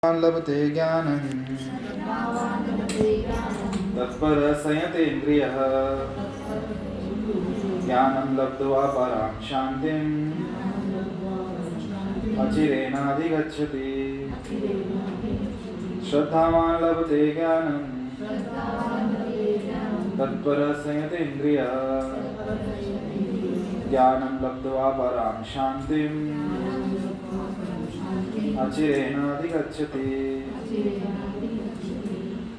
लभते ज्ञानं तत्पर संयतेन्द्रियः ज्ञानं लब्ध्वा परां शान्तिम् अचिरेणाधिगच्छति। श्रद्धावान् लभते ज्ञानं तत्पर संयतेन्द्रियः ज्ञानं लब्ध्वा परां शान्तिम् अचिरेणाधिगच्छति।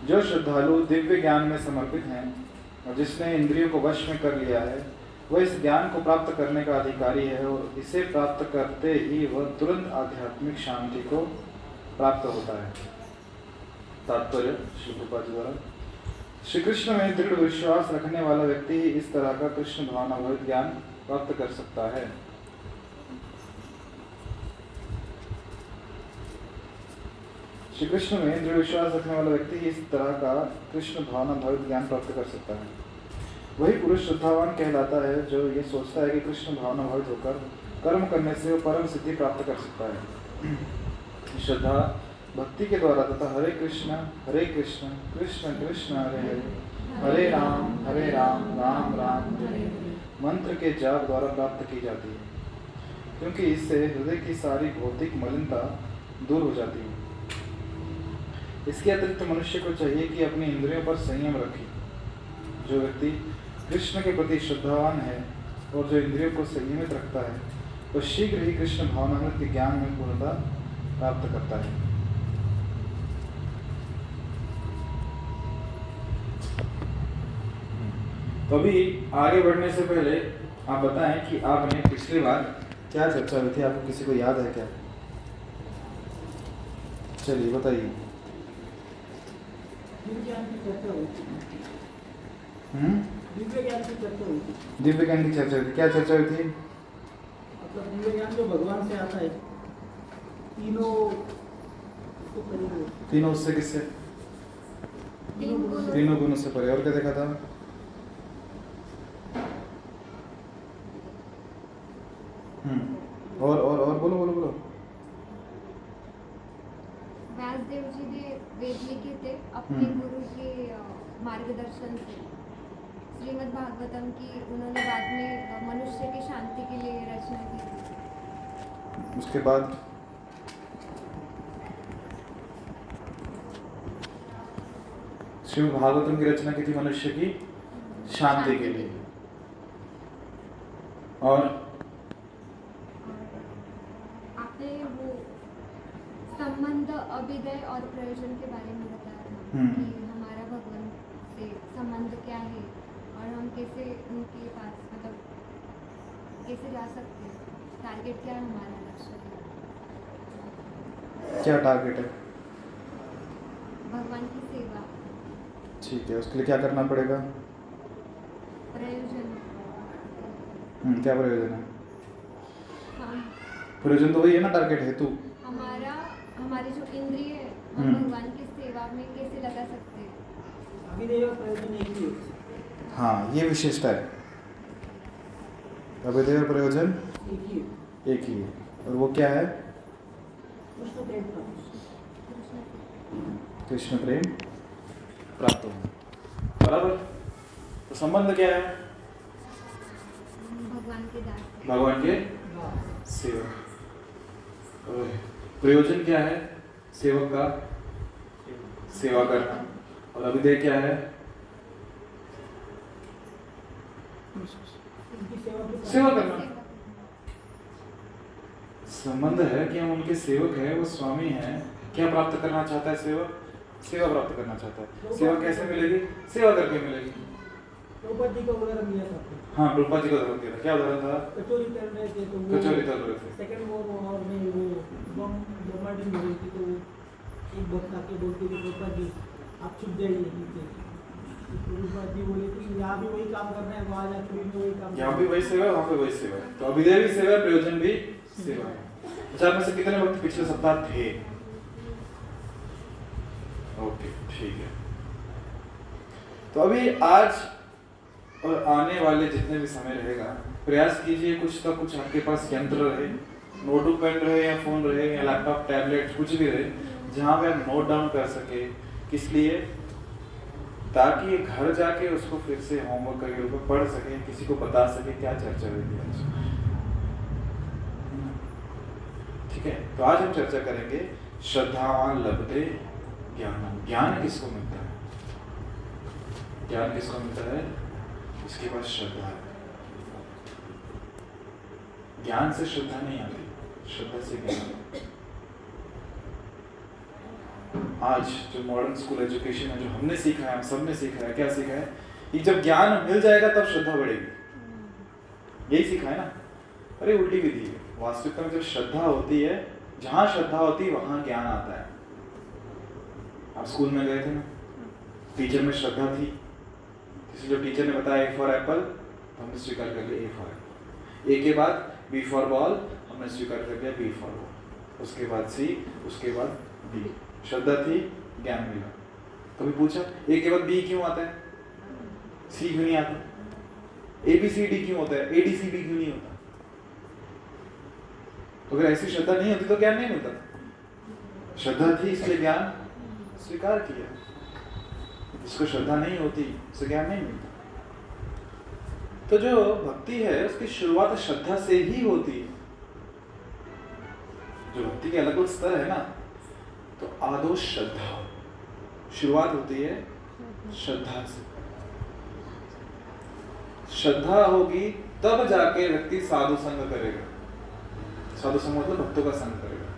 जो श्रद्धालु दिव्य ज्ञान में समर्पित हैं और जिसने इंद्रियों को वश में कर लिया है वह इस ज्ञान को प्राप्त करने का अधिकारी है और इसे प्राप्त करते ही वह तुरंत आध्यात्मिक शांति को प्राप्त होता है। तात्पर्य श्री प्रभुपाद जी द्वारा, श्री कृष्ण में दृढ़ विश्वास रखने वाला व्यक्ति ही इस तरह का कृष्ण भावनाभरित ज्ञान प्राप्त कर सकता है। श्री कृष्ण में दृढ़ विश्वास रखने वाला व्यक्ति इस तरह का कृष्ण भावना भरित ज्ञान प्राप्त कर सकता है। वही पुरुष श्रद्धावान कहलाता है जो ये सोचता है कि कृष्ण भावना भरित होकर कर्म करने से वो परम सिद्धि प्राप्त कर सकता है। श्रद्धा भक्ति के द्वारा तथा हरे कृष्ण कृष्ण कृष्ण हरे हरे हरे राम राम राम हरे मंत्र के जाप द्वारा प्राप्त की जाती है, क्योंकि इससे हृदय की सारी भौतिक मलिनता दूर हो जाती है। इसके अतिरिक्त मनुष्य को चाहिए कि अपनी इंद्रियों पर संयम रखे। जो व्यक्ति कृष्ण के प्रति श्रद्धावान है और जो इंद्रियों को संयमित रखता है वह शीघ्र ही कृष्ण भावनामृत के ज्ञान में पूर्णता प्राप्त करता है। तो अभी आगे बढ़ने से पहले आप बताएं कि आपने पिछली बार क्या चर्चा हुई थी, आपको किसी को याद है क्या? चलिए बताइए। दिव्य ज्ञान की चर्चा हुई थी। दिव्य ज्ञान की चर्चा हुई थी। क्या चर्चा हुई थी? मतलब दिव्य ज्ञान जो भगवान से आता है, तीनों उससे किससे? तीनों गुणों से परे। और क्या देखा था? और बोलो। व्यासदेव जी ने वेद लिखे थे अपने गुरु के मार्गदर्शन से। श्रीमद् भागवतम की उन्होंने बाद में मनुष्य की शांति के लिए रचना की थी। उसके बाद श्रीमद् भागवतम की रचना की थी मनुष्य की शांति के लिए। और आपने वो संबंध, अभिदय और प्रयोजन के बारे में बताया था कि हमारा भगवान से संबंध क्या है और हम कैसे उनके पास मतलब कैसे जा सकते हैं, टारगेट क्या है हमारा, लक्ष्य क्या टारगेट है? भगवान की सेवा। ठीक है, उसके लिए क्या करना पड़ेगा? प्रयोजन। क्या प्रयोजन है? हाँ, प्रयोजन तो वही है ना, टारगेट है तू। हमारे जो इंद्रिय हम भगवान की सेवा में कैसे लगा सकते हैं। अभिदेय और प्रयोजन एक ही है। हाँ, ये विशेषता है। अभिदेय और प्रयोजन एक ही है। और वो क्या है? कृष्ण प्रेम प्राप्त होना। बराबर। तो संबंध क्या है? भगवान के सेवक। प्रयोजन क्या है? सेवक का सेवा करना। और अभिदेय क्या है? सेवा करना। संबंध है कि हम उनके सेवक हैं, वो स्वामी हैं। क्या प्राप्त करना चाहता है सेवक? सेवा प्राप्त करना चाहता है। सेवा कैसे मिलेगी? सेवा करके मिलेगी। प्रभुपाद जी का उदाहरण दिया था। हाँ, प्रभुपाद जी का उदाहरण दिया था। क्या उदाहरण था? कचौरी तल रहे थे तो कचौरी तल रहे थे। सेकंड वॉर में वो बॉम्बार्डिंग हो रही थी तो एक भक्त आके बोलते थे प्रभुपाद जी आप छुप जाइए नीचे। प्रभुपाद जी बोले कि यहाँ भी वही काम करना है, वहाँ जाकर भी वही काम। यहाँ भी वही सेवा है, वहाँ पे वही सेवा है। तो अभिदेय भी सेवा है, प्रयोजन भी सेवा है। अच्छा, में से कितने वक्त पिछले सप्ताह थे? ओके, ठीक है। तो अभी आज और आने वाले जितने भी समय रहेगा प्रयास कीजिए कुछ तो कुछ आपके पास यंत्र रहे, नोटबुक पेन रहे या फोन रहे या लैपटॉप टैबलेट कुछ भी रहे, जहाँ पे आप नोट डाउन कर सके। किस लिए? ताकि ये घर जाके उसको फिर से होमवर्क करके ऊपर पढ़ सके, किसी को बता सके क्या चर्चा हुई थी आज। ठीक है, तो आज हम चर्चा करेंगे श्रद्धावान लभते ज्ञान। ज्ञान किसको मिलता है? ज्ञान किसको मिलता है? इसके पास श्रद्धा है। ज्ञान से श्रद्धा नहीं आती, श्रद्धा से ज्ञान। आज जो मॉडर्न स्कूल एजुकेशन है, जो हमने सीखा है, हम सब ने सीखा है, क्या सीखा है कि जब ज्ञान मिल जाएगा तब श्रद्धा बढ़ेगी। यही सीखा है ना? अरे उल्टी विधि है। वास्तविकता में जब श्रद्धा होती है, जहां श्रद्धा होती है वहां ज्ञान आता है। आप स्कूल में गए थे ना, टीचर में श्रद्धा थी, इसलिए जो टीचर ने बताया ए फॉर एप्पल तो हमने स्वीकार कर लिया ए फॉर एप्पल। ए के बाद बी फॉर बॉल हमने स्वीकार कर लिया बी फॉर बॉल। उसके बाद सी, उसके बाद बी। श्रद्धा थी, ज्ञान मिला। कभी पूछा ए के बाद बी क्यों आता है, सी क्यों नहीं आता? ए बी सी डी क्यों होता है, ए डी सी डी क्यों नहीं होता? तो अगर ऐसी श्रद्धा नहीं होती तो ज्ञान नहीं मिलता। श्रद्धा थी इसलिए ज्ञान स्वीकार किया। जिसको श्रद्धा नहीं होती उसे ज्ञान नहीं मिलता। तो जो भक्ति है उसकी शुरुआत श्रद्धा से ही होती है। जो भक्ति के अलग अलग स्तर है ना, तो आदो श्रद्धा, शुरुआत होती है श्रद्धा से। श्रद्धा होगी तब जाके व्यक्ति साधु संग करेगा। साधु संग मतलब भक्तों का संग करेगा।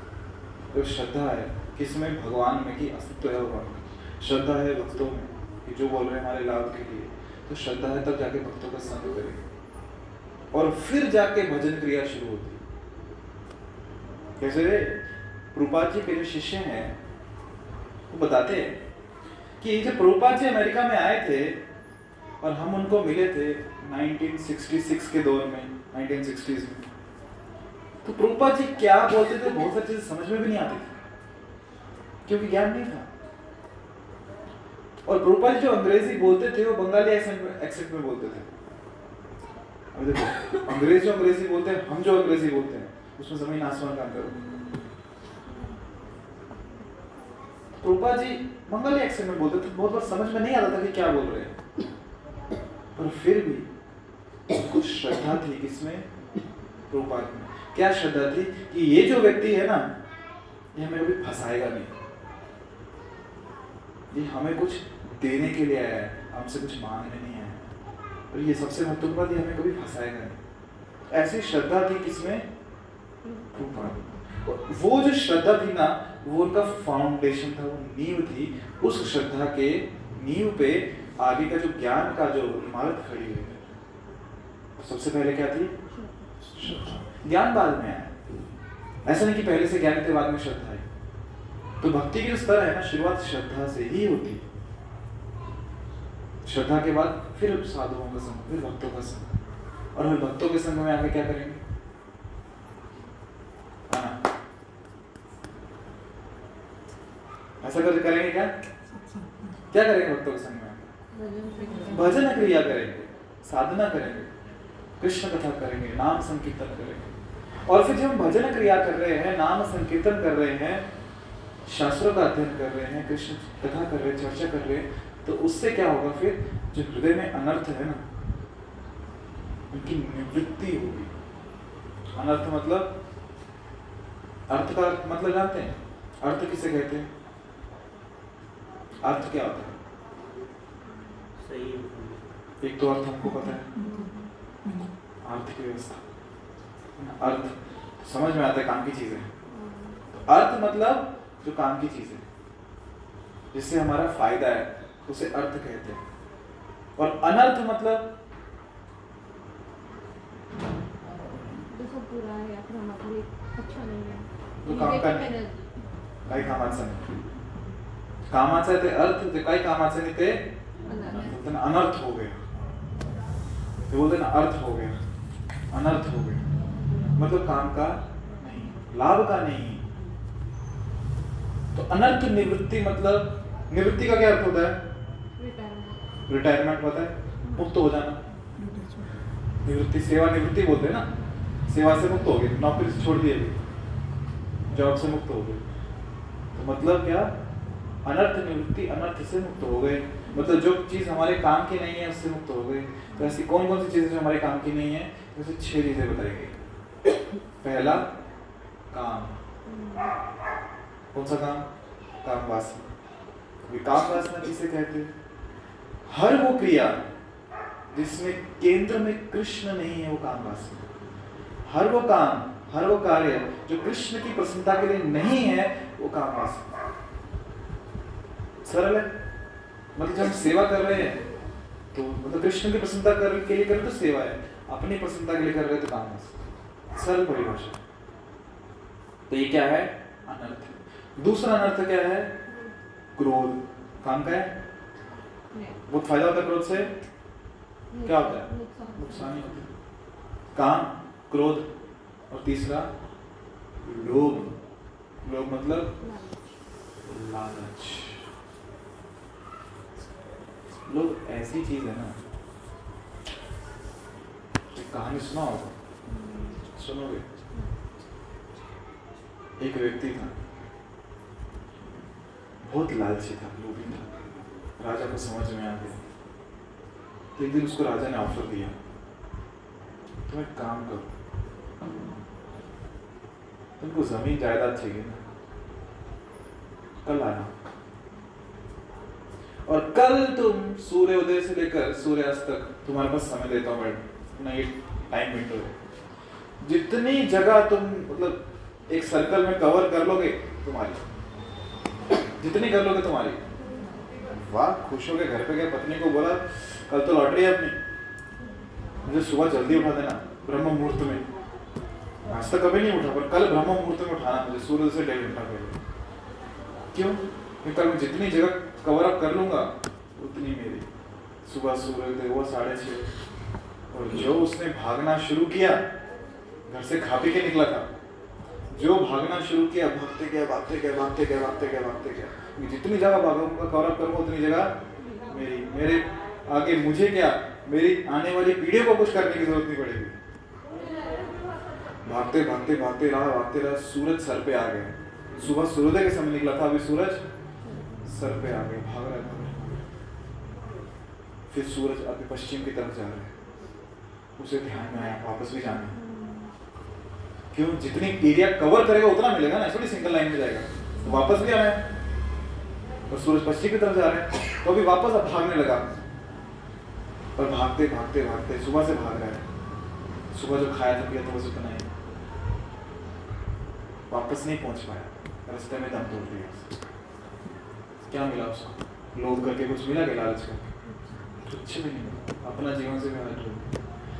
तो श्रद्धा है किसमें? भगवान में, कि अस्तित्व है भगवान में। श्रद्धा है भक्तों में कि जो बोल रहे हैं हमारे लाभ के लिए। तो श्रद्धा है तब जाके भक्तों का संग करेगा और फिर जाके भजन क्रिया शुरू होती है। जैसे प्रभुपाद जी के जो शिष्य हैं वो बताते हैं कि जब प्रभुपाद जी अमेरिका में आए थे और हम उनको मिले थे 1966 के दौर में, 1960s में, तो प्रभुपाद जी क्या बोलते थे बहुत सारी चीजें समझ में भी नहीं आती थी क्योंकि ज्ञान नहीं था। और प्रभुपाद जी जो अंग्रेजी बोलते थे वो बंगाली एक्सेंट में बोलते थे। अभी देखो, अंग्रेज जो अंग्रेजी बोलते हैं, हम जो अंग्रेजी बोलते हैं, उसमें जमीन आसमान का अंतर है। प्रभुपाद जी बंगाली एक्सेंट में बोलते थे, बहुत बार समझ में नहीं आता था कि क्या बोल रहे हैं, पर फिर भी कुछ श्रद्धा थी किसमें? प्रभुपाद में। क्या श्रद्धा थी? कि ये जो व्यक्ति है ना, ये हमें कभी फंसाएगा नहीं, ये हमें कुछ देने के लिए आया है, हमसे कुछ मांगने नहीं आया है। और ये सबसे महत्वपूर्ण बात, ये हमें कभी फंसाएगा नहीं। ऐसी श्रद्धा थी किसमें? प्रभुपाद। वो जो श्रद्धा थी ना, वो उनका फाउंडेशन था, वो नींव थी। उस श्रद्धा के नींव पे आगे का जो ज्ञान का जो इमारत खड़ी हुई है। सबसे पहले क्या थी? श्रद्धा। ज्ञान बाद में आया। ऐसा नहीं कि पहले से ज्ञान थे बाद में श्रद्धा है। तो भक्ति की जो स्तर है ना, शुरुआत श्रद्धा से ही होती है। श्रद्धा के बाद फिर साधुओं का संग, फिर भक्तों का संग, और फिर भक्तों के संग में आगे क्या करेंगे? ऐसा करेंगे क्या? क्या करेंगे भक्तों के संग में? भजन क्रिया करेंगे, साधना करेंगे, कृष्ण कथा करेंगे, नाम संकीर्तन करेंगे। और फिर जब हम भजन क्रिया कर रहे हैं, नाम संकीर्तन कर रहे हैं, शास्त्रों का अध्ययन कर रहे हैं, कृष्ण कथा कर रहे हैं, चर्चा कर रहे हैं, तो उससे क्या होगा? फिर जो हृदय में अनर्थ है ना, उनकी निवृत्ति होगी। अनर्थ मतलब, अर्थ का मतलब जानते हैं? अर्थ किसे कहते हैं? अर्थ क्या होता है? सही। एक तो अर्थ हमको पता है, आर्थिक व्यवस्था। अर्थ समझ में आता है, काम की चीजें। अर्थ मतलब जो काम की चीजें, जिससे हमारा फायदा है, उसे अर्थ कहते हैं। और अनर्थ मतलब बुरा है या फिर हमारे लिए अच्छा नहीं है, जो काम का नाही, काही कामाचं नाही। कामाचं ते अर्थ, ते काही कामाचं नाही, ते अनर्थ हो गया। ते बोलते ना अर्थ हो गया, अनर्थ हो गया, मतलब काम का नहीं, लाभ का नहीं। तो अनर्थ निवृत्ति मतलब, निवृत्ति का क्या अर्थ होता है? रिटायरमेंट होता है, मुक्त हो जाना। निवृत्ति, सेवा निवृत्ति बोलते हैं ना, सेवा से मुक्त हो गए, नौकरी से छोड़ दिए, जॉब से मुक्त हो गए। तो मतलब क्या, अनर्थ निवृत्ति, अनर्थ से मुक्त हो गए, मतलब जो चीज हमारे काम की नहीं है उससे मुक्त हो गए। तो ऐसी कौन कौन सी चीजें जो हमारे काम की नहीं है, जैसे 6 चीजें बताई गई। पहला काम, कौन सा काम, काम वासना। काम वासना किसे कहते हैं, हर वो क्रिया जिसमें केंद्र में कृष्ण नहीं है वो काम वासना। हर वो काम, हर वो कार्य जो कृष्ण की प्रसन्नता के लिए नहीं है वो काम वासना। सरल है, मतलब जब हम सेवा कर रहे हैं तो मतलब कृष्ण की प्रसन्नता के लिए कर रहे तो सेवा है, अपनी प्रसन्नता के लिए कर रहे तो काम है। सरल परिभाषा। तो ये क्या है, अनर्थ। दूसरा अनर्थ क्या है, क्रोध। काम का है, बहुत फायदा होता है क्रोध से, क्या होता है, नुकसान ही होता है। काम, क्रोध, और तीसरा लोभ। लोभ मतलब लालच। लोग ऐसी चीज है ना, एक कहानी सुना होगा, सुनोगे। एक व्यक्ति था, बहुत लालची था, लोभी था। राजा को समझ में आ गया, तो एक दिन उसको राजा ने ऑफर दिया, तुम एक काम करो, तुमको जमीन जायदाद चाहिए ना, कल आना, और कल तुम सूर्योदय से लेकर सूर्यास्त तक तुम्हारे पास समय देता हूँ मैं, ये टाइम विंडो है। जितनी जगह तुम मतलब एक सर्कल में कवर कर लोगे तुम्हारी, जितनी कर लोगे तुम्हारी। वाह, खुश हो गए, घर पे गए, पत्नी को बोला कल तो लॉटरी है अपनी, मुझे सुबह जल्दी उठा देना ब्रह्म मुहूर्त में। आज तक कभी नहीं उठा, पर कल ब्रह्म मुहूर्त में उठाना मुझे, सूर्य से 1.5 घंटा पहले। क्यों, क्योंकि कल मैं जितनी जगह कवर अप कर लूंगा उतनी मेरी। सुबह सूर्योदय हुआ 6:30, और जो उसने भागना शुरू किया, घर से खा पी के निकला था, जो भागना शुरू किया, भागते गया भागते गया भागते गया भागते गया भागते गया। जितनी जगह भागूंगा, कवर अप करूंगा, उतनी जगह मेरी, मेरे आगे मुझे क्या, मेरी आने वाली पीढ़ियों को कुछ करने की जरूरत नहीं पड़ेगी। भागते भागते भागते रहा, सूरज सर पे आ गया। सुबह सूर्योदय के समय निकला था, अभी सूरज सर पे आ गया, भाग रहा है। फिर सूरज अभी पश्चिम की तरफ जा रहा है, उसे ध्यान में आया वापस भी जाना है। क्यों, जितनी एरिया कवर करेगा उतना मिलेगा ना, थोड़ी सिंगल लाइन में जाएगा, तो वापस भी आना है। और सूरज पश्चिम की तरफ जा रहा है, तो अभी वापस अब भागने लगा। पर भागते भागते भागते सुबह से भाग रहा है, सुबह जो खाया था पिया था उसे उतना ही, वापस नहीं पहुंच पाया, रास्ते में दम तोड़ दिया। क्या मिला उसको, लोभ करके कुछ मिला क्या, लालच करके कुछ भी नहीं, अपना जीवन से भी हट गया।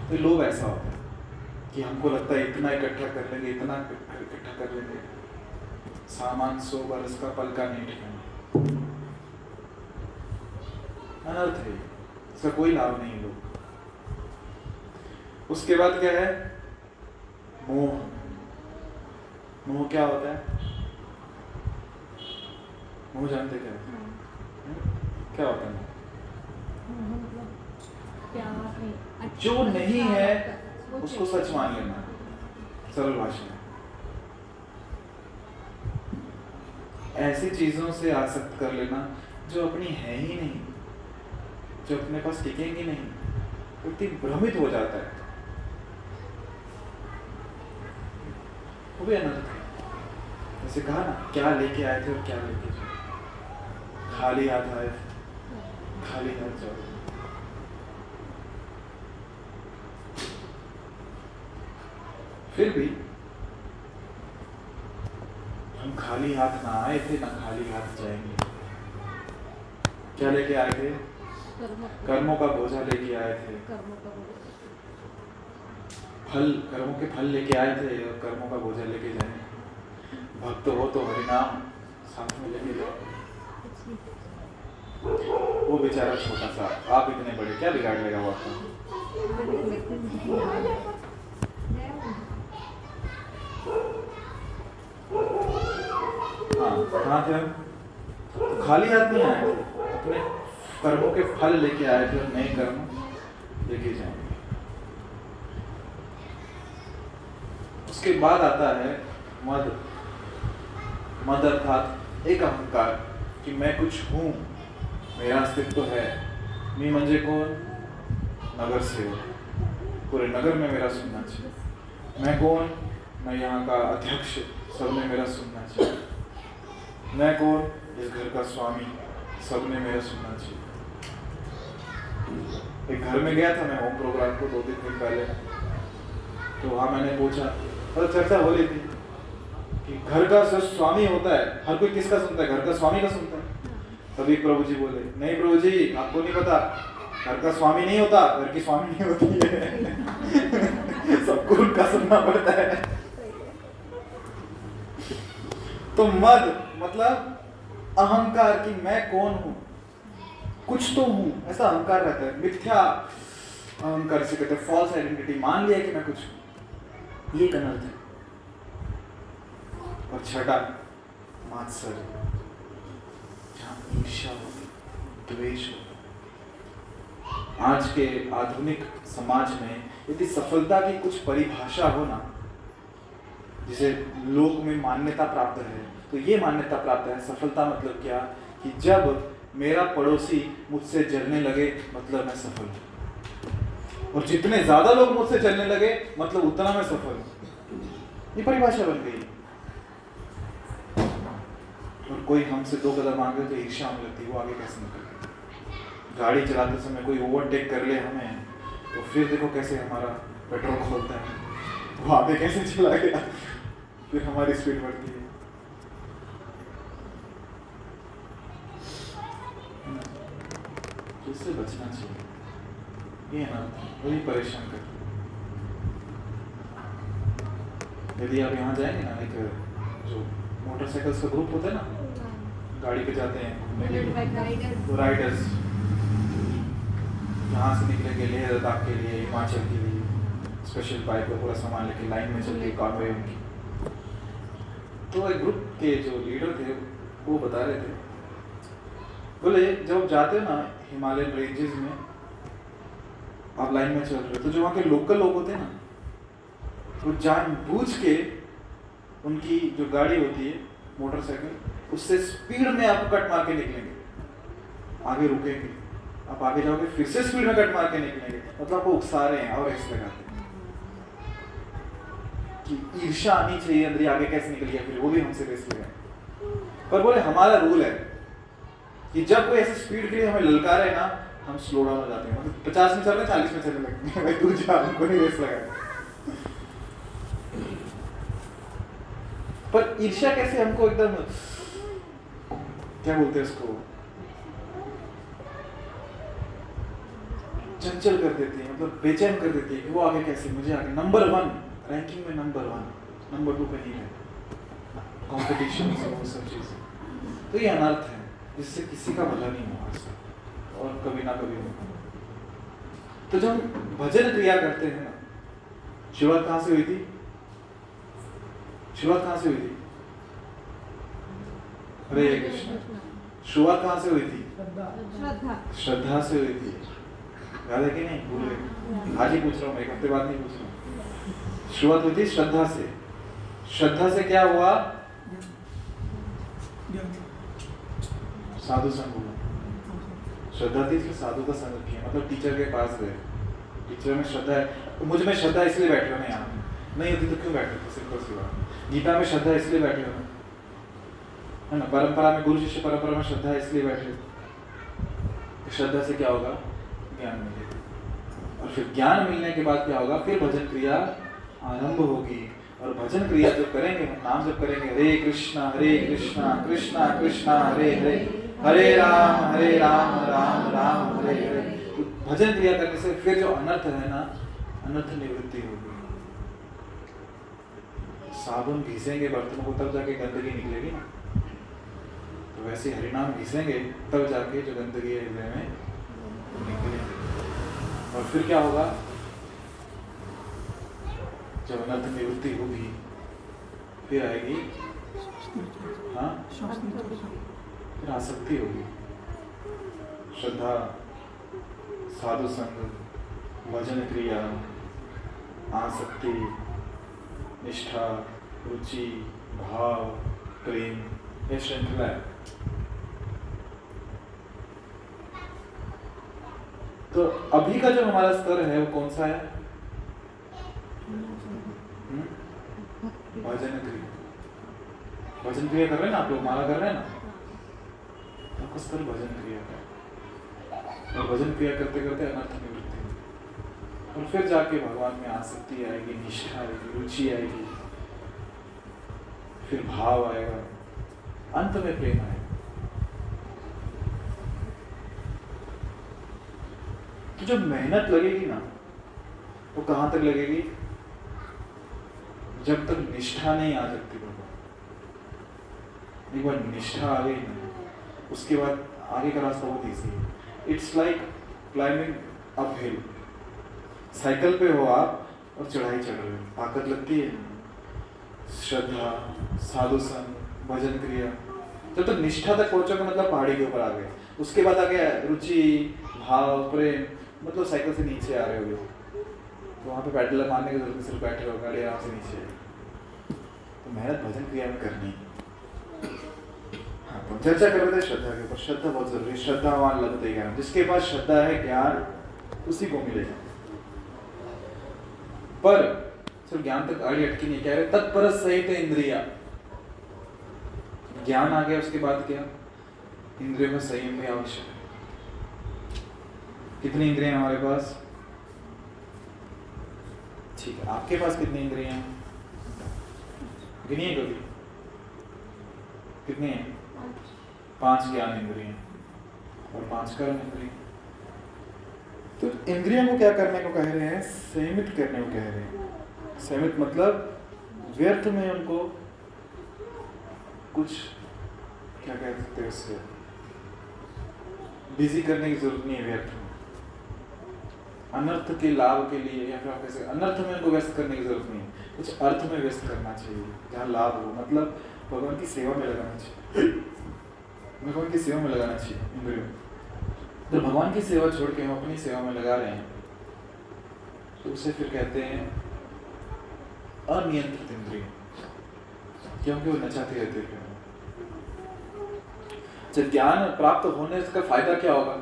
तो लोभ ऐसा होता है कि हमको लगता है इतना इकट्ठा कर लेंगे, इतना इकट्ठा कर लेंगे, सामान 100 बरस का पल का नहीं ठिकाना। अनर्थ है, इसका कोई लाभ नहीं लोग। उसके बाद क्या है, मोह। मोह क्या होता है, मोह जानते क्या है? क्या होता है? जो नहीं है उसको सच मान लेना, सरल भाषा में। ऐसी चीजों से आसक्त कर लेना जो अपनी है ही नहीं, जो अपने पास टिकेंगी नहीं, व्यक्ति भ्रमित हो जाता है, वो भी अनर्थ है। जैसे कहा ना, क्या लेके आए थे और क्या लेके जाओ, खाली हाथ आए थे, खाली हाथ जाओ। फिर भी हम खाली हाथ ना आए थे, ना खाली हाथ जाएंगे। क्या लेके आए थे, कर्मों का बोझा लेके आए थे, फल, कर्मों के फल लेके आए थे और कर्मों का बोझा लेके जाएंगे। भक्त हो तो हरिनाम साथ में लेके जाओ। वो बेचारा छोटा सा, आप इतने बड़े, क्या बिगाड़ लेगा वो आपका? हाँ, कहाँ थे हम? तो खाली हाथ नहीं आए थे, अपने कर्मों के फल लेके आए थे और नए कर्म लेके जाएंगे। उसके बाद आता है मद। मद अर्थात एक अहंकार कि मैं कुछ हूँ, मेरा अस्तित्व है। मी म्हणजे कोण? नगरसेवक, पूरे नगर में मेरा सुनना चाहिए। मैं कौन? मैं यहाँ का अध्यक्ष, सबने मेरा सुनना चाहिए। मैं कौन? इस घर का स्वामी, सबने मेरा सुनना चाहिए। एक घर में गया था मैं होम प्रोग्राम को 2-3 दिन पहले, तो वहाँ मैंने पूछा और चर्चा हो रही थी कि घर का जो स्वामी होता है, हर कोई किसका सुनता है? घर का स्वामी का सुनता है। तभी प्रभु जी बोले, नहीं प्रभु जी, आपको नहीं पता, घर का स्वामी नहीं होता, घर की स्वामी नहीं होती है। सबको उनका सुनना पड़ता है। तो मद मतलब अहंकार कि मैं कौन हूं, कुछ तो हूं, ऐसा अहंकार रहता है। मिथ्या अहंकार से कहते हैं फॉल्स आइडेंटिटी, मान लिया कि मैं कुछ हूं, ये अनर्थ है। और छठा मात्सर्य, जहां ईर्ष्या होती, द्वेष होता। आज के आधुनिक समाज में यदि सफलता की कुछ परिभाषा हो ना, जिसे लोक में मान्यता प्राप्त है, तो ये मान्यता प्राप्त है सफलता मतलब क्या, कि जब मेरा पड़ोसी मुझसे जलने लगे मतलब मैं सफल हूं, और जितने ज्यादा लोग मुझसे जलने लगे मतलब उतना मैं सफल हूं। ये परिभाषा बन गई। और कोई हमसे 2 कदम आगे तो ईर्ष्या होने लगती, वो आगे कैसे निकले। गाड़ी चलाते समय कोई ओवरटेक कर ले हमें, तो फिर देखो कैसे हमारा पेट्रोल खोलता है, वो आगे कैसे चला गया, फिर हमारी स्पीड बढ़ती है। इससे बचना चाहिए, ये ना वही परेशान करते। यदि आप यहाँ जाएंगे ना, एक जो मोटरसाइकिल्स का ग्रुप होता है ना, गाड़ी पे जाते हैं तो राइडर्स यहाँ से निकलेंगे लेह लद्दाख के लिए, हिमाचल के लिए, स्पेशल बाइक को पूरा सामान लेके लाइन में चल के कॉन्वे उनकी। तो एक ग्रुप के जो लीडर थे वो बता रहे थे, बोले जब जाते हो ना हिमालयन रेंजेस में, आप लाइन में चल रहे हो, तो जो वहाँ के लोकल लोग होते हैं ना, वो जानबूझ के उनकी जो गाड़ी होती है मोटरसाइकिल, उससे स्पीड में आपको कट मार के निकलेंगे, आगे रुकेंगे, आप आगे जाओगे फिर से स्पीड में कट मार के निकलेंगे, मतलब आपको उकसा रहे हैं और रेस लगाते हैं कि ईर्ष्या आनी चाहिए अंदर, आगे कैसे निकल गया, फिर वो भी हमसे रेस लगाए। पर बोले हमारा रूल है कि जब कोई ऐसे स्पीड के लिए हमें ललकारे ना, हम स्लो डाउन हो जाते हैं, मतलब 50 में चल रहे 40 में चलने लगते हैं, भाई तू जा, हमको नहीं रेस लगाए। पर ईर्ष्या कैसे हमको एकदम, क्या बोलते हैं उसको, चंचल कर देती है, मतलब बेचैन कर देती है कि वो आगे कैसे, मुझे आगे नंबर 1 रैंकिंग में नंबर 1, नंबर 2 पे नहीं है, कंपटीशन वो सब चीजें। तो ये अनर्थ है, जिससे किसी का भला नहीं होगा और कभी ना कभी होगा। तो जब हम भजन क्रिया करते हैं ना, शुरुआत कहाँ से हुई थी? शुरुआत कहाँ से हुई थी? हरे कृष्ण। शुरुआत कहाँ से हुई थी? श्रद्धा से हुई थी। याद है कि नहीं? भूल गए? आज ही पूछ रहा हूँ, एक हफ्ते बाद नहीं पूछ रहा हूँ। शुरुआत हुई थी श्रद्धा से। श्रद्धा से क्या हुआ? साधु संग हुआ। श्रद्धा थी इसलिए साधु का संग किया, मतलब टीचर के पास गए, टीचर में श्रद्धा है, तो मुझ में श्रद्धा इसलिए बैठे हो ना, यहाँ नहीं होती तो क्यों बैठे थे? सिंपल सी बात। गीता में श्रद्धा इसलिए बैठे हो ना, है ना, परंपरा में, गुरु शिष्य परंपरा में श्रद्धा इसलिए बैठे हो। श्रद्धा से क्या होगा? ज्ञान मिलेगा, और फिर ज्ञान मिलने के बाद क्या होगा? फिर भजन क्रिया आरंभ होगी, और भजन क्रिया जब करेंगे, नाम जब करेंगे हरे कृष्णा कृष्णा कृष्णा हरे हरे, हरे राम राम राम हरे हरे। तो भजन क्रिया करने से फिर जो अनर्थ है ना, अनर्थ निवृत्ति होगी। साबुन घिसेंगे बर्तनों को तब जाके गंदगी निकलेगी ना, तो वैसे हरिनाम घिसेंगे तब जाके जो गंदगी है हृदय में निकलेगी। और फिर क्या होगा? जब अनर्थ निवृत्ति होगी फिर आएगी, हाँ, फिर आसक्ति होगी। श्रद्धा, साधु संग, भजन क्रिया, आसक्ति, निष्ठा, रुचि, भाव, प्रेम, ये श्रृंखला है। तो अभी का जो हमारा स्तर है वो कौन सा है? भजन क्रिया। भजन क्रिया कर रहे हैं ना आप लोग, माला कर रहे हैं ना, आपका स्तर भजन क्रिया का है। और भजन क्रिया करते करते अनर्थ निवृत्ति होगी और फिर जाके भगवान में आसक्ति आएगी, निष्ठा आएगी, रुचि आएगी, फिर भाव आएगा, अंत में प्रेम आएगा। तो जब मेहनत लगेगी ना वो कहां तक लगेगी? जब तक निष्ठा नहीं आ सकती बाबा। एक बार निष्ठा आ गई ना, उसके बाद आगे का रास्ता बहुत ईजी है। It's like climbing up hill. Cycle पे हो आप और चढ़ाई चढ़ रहे हो, ताकत लगती है। श्रद्धा, साधु संग, भजन क्रिया, जब तक निष्ठा तक पहुंचोगे मतलब पहाड़ी के ऊपर आ गए। उसके बाद आ गया रुचि, भाव, प्रेम, मतलब साइकिल से नीचे आ रहे हो, तो वहाँ पे पेडल मारने की जरूरत नहीं, सिर्फ बैठे रहो, गाड़ी आराम से नीचे है। तो मेहनत भजन क्रिया में करनी है। हाँ, तो चर्चा कर रहे थे श्रद्धा के ऊपर। श्रद्धा बहुत जरूरी है। श्रद्धावान लभते ज्ञान। जिसके पास श्रद्धा है, ज्ञान उसी को मिलेगा। पर सिर्फ ज्ञान तक आड़ी अटकी नहीं, कह रहे तत्पर सहित इंद्रिया। ज्ञान आ गया, उसके बाद क्या? इंद्रियों में संयम भी आवश्यक है। कितनी इंद्रियां हमारे पास? ठीक है, आपके पास कितनी इंद्रियां? गिनिए कभी। कितनी है? 5 ज्ञान इंद्रियां और 5 कर्म इंद्रियां। तो इंद्रियों को क्या करने को कह रहे हैं? संयमित करने को कह रहे हैं। संयमित मतलब व्यर्थ में उनको कुछ, क्या कह सकते हैं उससे, बिजी करने की जरूरत नहीं है। व्यर्थ में, अनर्थ के लाभ के लिए, या फिर आप कैसे, अनर्थ में उनको व्यस्त करने की जरूरत नहीं है। कुछ अर्थ में व्यस्त करना चाहिए जहाँ लाभ हो, मतलब भगवान की सेवा में लगाना चाहिए। भगवान की सेवा में लगाना चाहिए इंद्रियों। जब भगवान की सेवा छोड़ के हम अपनी सेवा में लगा रहे हैं तो उसे फिर कहते हैं अनियंत्रित इंद्रिय, क्योंकि वो नचाती रहती है। जब ज्ञान प्राप्त होने का फायदा क्या होगा?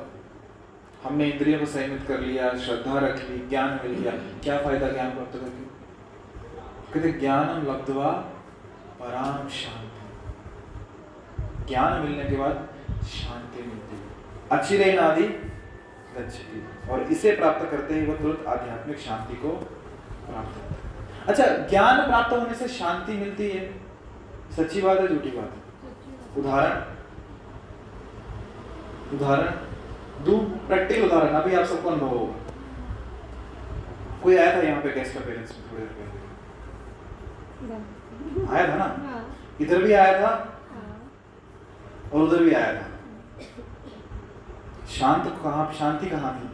हमने इंद्रियों को संयमित कर लिया, श्रद्धा रख ली, ज्ञान मिल गया। क्या फायदा ज्ञान प्राप्त करके? कहते ज्ञानम लब्ध्वा पराम शांति। ज्ञान मिलने के बाद शांति मिलती है। अचिरेण आदि गच्छति, और इसे प्राप्त करते ही वह तुरंत आध्यात्मिक शांति को प्राप्त करता है। अच्छा, ज्ञान प्राप्त होने से शांति मिलती है, सच्ची बात है झूठी बात है? उदाहरण दो, प्रैक्टिकल उदाहरण, अभी आप सबको अनुभव होगा। कोई आया था यहाँ पे गेस्ट अपीयरेंस में थोड़ी देर पहले, आया था ना? इधर भी आया था और उधर भी आया था। शांति कहाँ थी?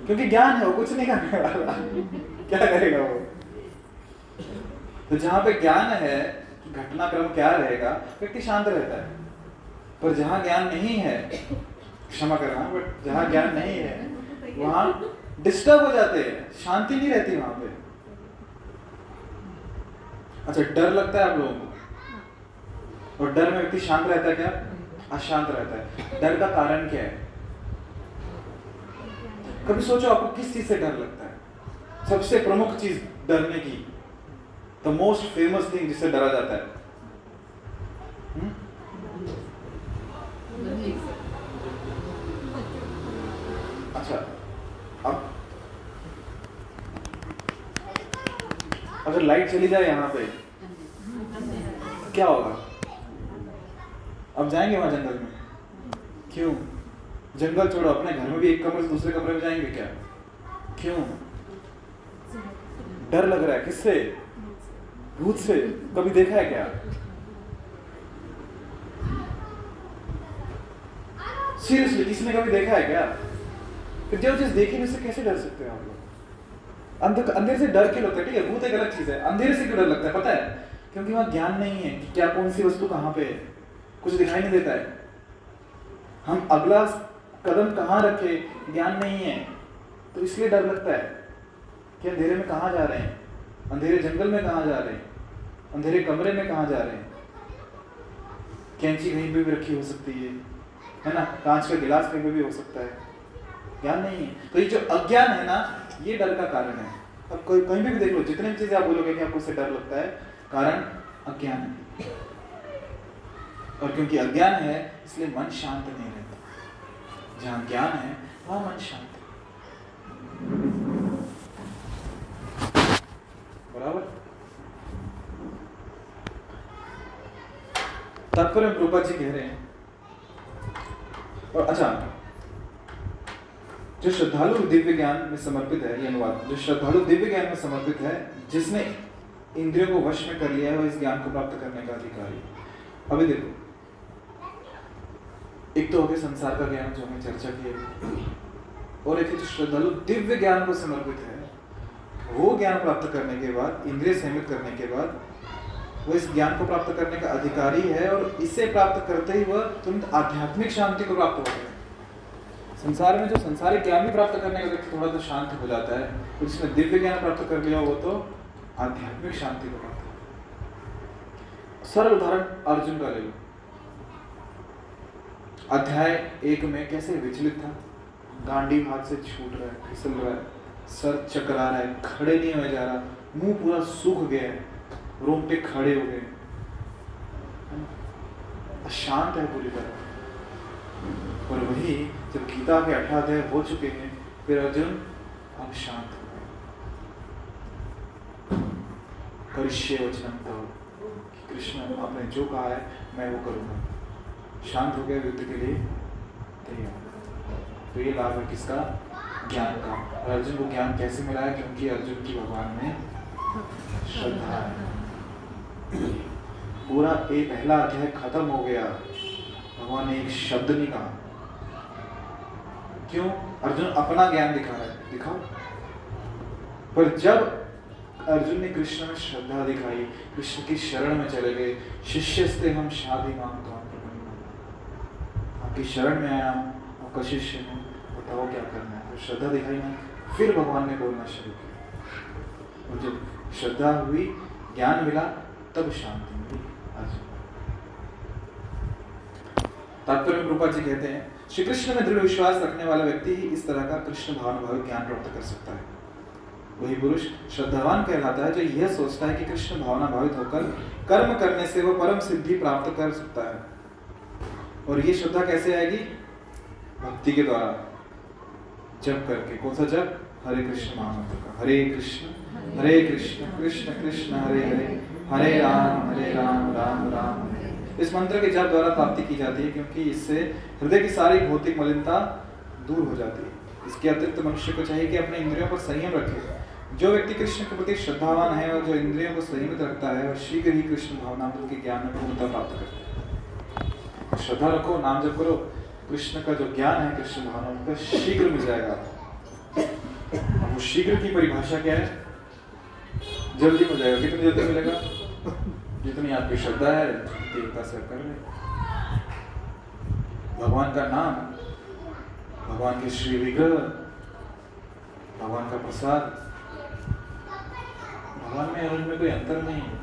क्योंकि ज्ञान है, वो कुछ नहीं करने वाला। क्या करेगा वो? तो जहाँ पे ज्ञान है कि घटनाक्रम क्या रहेगा, व्यक्ति शांत रहता है। पर जहाँ ज्ञान नहीं है, क्षमा करना, बट जहाँ ज्ञान नहीं है वहाँ डिस्टर्ब हो जाते हैं, शांति नहीं रहती वहाँ पे। अच्छा, डर लगता है आप लोगों को, और डर में व्यक्ति शांत रहता है क्या? अशांत रहता है। डर का कारण क्या है? कभी सोचो आपको किस चीज से डर लगता है? सबसे प्रमुख चीज डरने की, द मोस्ट फेमस थिंग जिससे डरा जाता है। अच्छा, अब अगर लाइट चली जाए यहाँ पे क्या होगा? अब जाएंगे वहां जंगल में? क्यों? जंगल छोड़ो, अपने घर में भी एक कमरे से दूसरे कमरे में जाएंगे क्या? क्यों? डर लग रहा है। किससे? भूत से। कभी देखा है क्या? सीरियसली, किसी ने कभी देखा है क्या? फिर जो चीज देखी उससे कैसे डर सकते हो आप लोग? अंधेरे से डर क्यों लगता है? ठीक है, भूत एक अलग चीज है। अंधेरे से क्यों डर लगता है पता है? क्योंकि वहां ज्ञान नहीं है कि क्या कौन सी वस्तु कहाँ पे है, कुछ दिखाई नहीं देता है। हम अगला कदम कहाँ रखे, ज्ञान नहीं है, तो इसलिए डर लगता है कि अंधेरे में कहाँ जा रहे हैं, अंधेरे जंगल में कहाँ जा रहे हैं, अंधेरे कमरे में कहाँ जा रहे हैं। कैंची कहीं पे भी रखी हो सकती है ना, कांच का गिलास कहीं पे भी हो सकता है, ज्ञान नहीं है। तो ये जो अज्ञान है ना, ये डर का कारण है। अब कोई कहीं पे भी देख लो, जितने भी चीजें आप बोलोगे कि आपको उससे डर लगता है, कारण अज्ञान है। और क्योंकि अज्ञान है इसलिए मन शांत नहीं रहता। जहाँ ज्ञान है वहाँ मन शांत है। बराबर। तात्पर्य प्रभुपाद जी कह रहे हैं। और अच्छा, जो श्रद्धालु दिव्य ज्ञान में समर्पित है, ये अनुवाद, जो श्रद्धालु दिव्य ज्ञान में समर्पित है, जिसने इंद्रियों को वश में कर लिया है, वो इस ज्ञान को प्राप्त करने का अधिकारी। अभी देखो, एक तो हो गया संसार का ज्ञान जो हमने चर्चा की है, और एक जो श्रद्धालु दिव्य ज्ञान को समर्पित है, वो ज्ञान प्राप्त करने के बाद, इंद्रिय संयमित करने के बाद, वो इस ज्ञान को प्राप्त करने का अधिकारी है, और इसे प्राप्त करते ही वह तुरंत आध्यात्मिक शांति को प्राप्त हो गया। संसार में जो संसारिक ज्ञान भी प्राप्त करने का व्यक्ति थोड़ा तो शांत हो जाता है, और जिसने दिव्य ज्ञान प्राप्त कर लिया वो तो आध्यात्मिक शांति को प्राप्त हो। सरल उदाहरण अर्जुन का ले लो। अध्याय 1 में कैसे विचलित था, गांडीव हाथ से छूट रहा है, फिसल रहा है, सर चकरा रहा है, खड़े नहीं हो जा रहा, मुंह पूरा सूख गया है, रोंगटे खड़े हो गए, अशांत है पूरी तरह। और वही जब गीता के 18 अध्याय हो चुके हैं, फिर अर्जुन अब शांत हो गए। करिष्ये वचनं तव, कृष्ण आपने जो कहा है मैं वो करूंगा। शांत हो गया, युद्ध के लिए तैयार। तो ये लाभ है किसका? ज्ञान का। और अर्जुन को ज्ञान कैसे मिला है? क्योंकि अर्जुन की भगवान में श्रद्धा है। पूरा ये पहला अध्याय खत्म हो गया, भगवान ने एक शब्द नहीं कहा। क्यों? अर्जुन अपना ज्ञान दिखा रहा है, दिखाओ। पर जब अर्जुन ने कृष्ण में श्रद्धा दिखाई, कृष्ण की शरण में चले गए, शिष्यस्ते हम शादी मांग तो आपकी शरण में आया हूँ, आपका शिष्य हूँ, बताओ क्या करना है। तो श्रद्धा दिखाई ना, फिर भगवान ने बोलना शुरू किया। और जब श्रद्धा हुई, ज्ञान मिला, तब शांति मिली अर्जुन। तात्पर्य प्रभुपाद जी कहते हैं, श्री कृष्ण में दृढ़ विश्वास रखने वाला व्यक्ति ही इस तरह का कृष्ण भावनाभाविक ज्ञान प्राप्त कर सकता है। वही पुरुष श्रद्धावान कहलाता है जो यह सोचता है कि कृष्ण भावना भावित होकर कर्म करने से वह परम सिद्धि प्राप्त कर सकता है। और ये श्रद्धा कैसे आएगी? भक्ति के द्वारा, जप करके। कौन सा जप? हरे कृष्ण महामंत्र का। हरे कृष्ण कृष्ण कृष्ण हरे हरे, हरे राम राम राम हरे। इस मंत्र के जप द्वारा प्राप्ति की जाती है, क्योंकि इससे हृदय की सारी भौतिक मलिनता दूर हो जाती है। इसके अतिरिक्त मनुष्य को चाहिए कि अपने इंद्रियों पर संयम रखे। जो व्यक्ति कृष्ण के प्रति श्रद्धावान है और जो इंद्रियों को संयमित रखता है, वह शीघ्र ही कृष्ण भावनामृत के ज्ञान में पूर्णता प्राप्त करता है। श्रद्धा रखो, नाम जप करो, कृष्ण का जो ज्ञान है कृष्ण भावनामृत का शीघ्र मिल जाएगा। अब वो शीघ्र की परिभाषा क्या है? जल्दी मिल जाएगा। कितनी जल्दी मिलेगा? जितनी आपकी श्रद्धा है, तीव्रता से कर ले। भगवान का नाम, भगवान के श्री विग्रह, भगवान का प्रसाद, भगवान में और उनमें कोई अंतर नहीं है।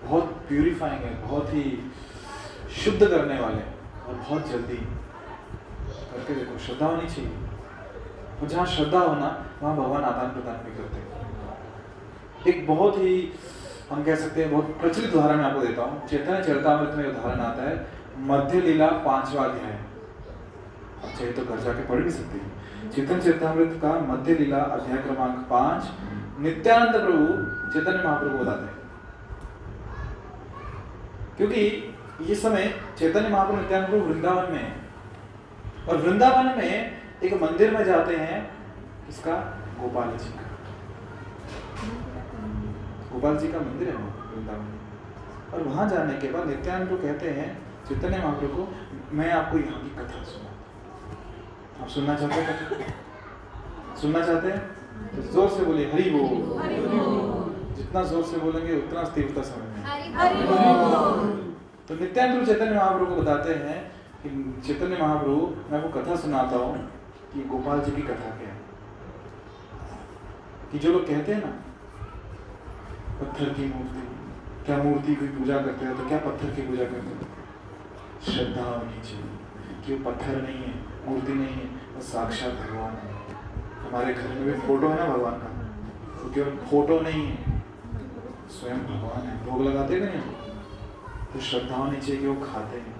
बहुत प्यूरिफाइंग है, बहुत ही शुद्ध करने वाले, और बहुत जल्दी करके देखो। श्रद्धा होनी चाहिए, और जहाँ श्रद्धा होना वहाँ भगवान आदान प्रदान भी करते हैं। एक बहुत ही, हम कह सकते हैं, बहुत प्रचलित उदाहरण मैं आपको देता हूँ। चैतन्य चरितामृत में उदाहरण आता है, मध्य लीला 5वां अध्याय। अच्छा, ये तो घर जाके पढ़ भी सकते हैं। चैतन्य चरितामृत का मध्य लीला अध्याय क्रमांक 5 नित्यानंद प्रभु चैतन्य महाप्रभु बताते हैं। क्योंकि ये समय चैतन्य महाप्रभु नित्यानंद प्रभु वृंदावन में है, और वृंदावन में एक मंदिर में जाते हैं, इसका गोपाल जी का, गोपाल जी का मंदिर है वृंदावन में। और वहां जाने के बाद नित्यानंद प्रभु कहते हैं चैतन्य महाप्रभु को, मैं आपको यहाँ की कथा सुनाता। आप सुनना चाहते हैं कथा? सुनना चाहते हैं तो जोर से बोलिए हरि बोल। जितना जोर से बोलेंगे उतना तीव्रता समझ में। तो नित्यानंद चैतन्य महाप्रभु को बताते हैं कि चैतन्य महाप्रभु, मैं आपको कथा सुनाता हूँ कि गोपाल जी की कथा क्या है। कि जो लोग कहते हैं ना, पत्थर की मूर्ति, क्या मूर्ति की पूजा करते हो तो क्या पत्थर की पूजा करते हो? श्रद्धा होनी चाहिए कि वो पत्थर नहीं है, मूर्ति नहीं है, वो साक्षात भगवान है। हमारे घर में भी फोटो है ना भगवान का, वो केवल फोटो नहीं है, स्वयं भगवान है। भोग लगाते कि नहीं? तो श्रद्धा होनी चाहिए कि वो खाते हैं,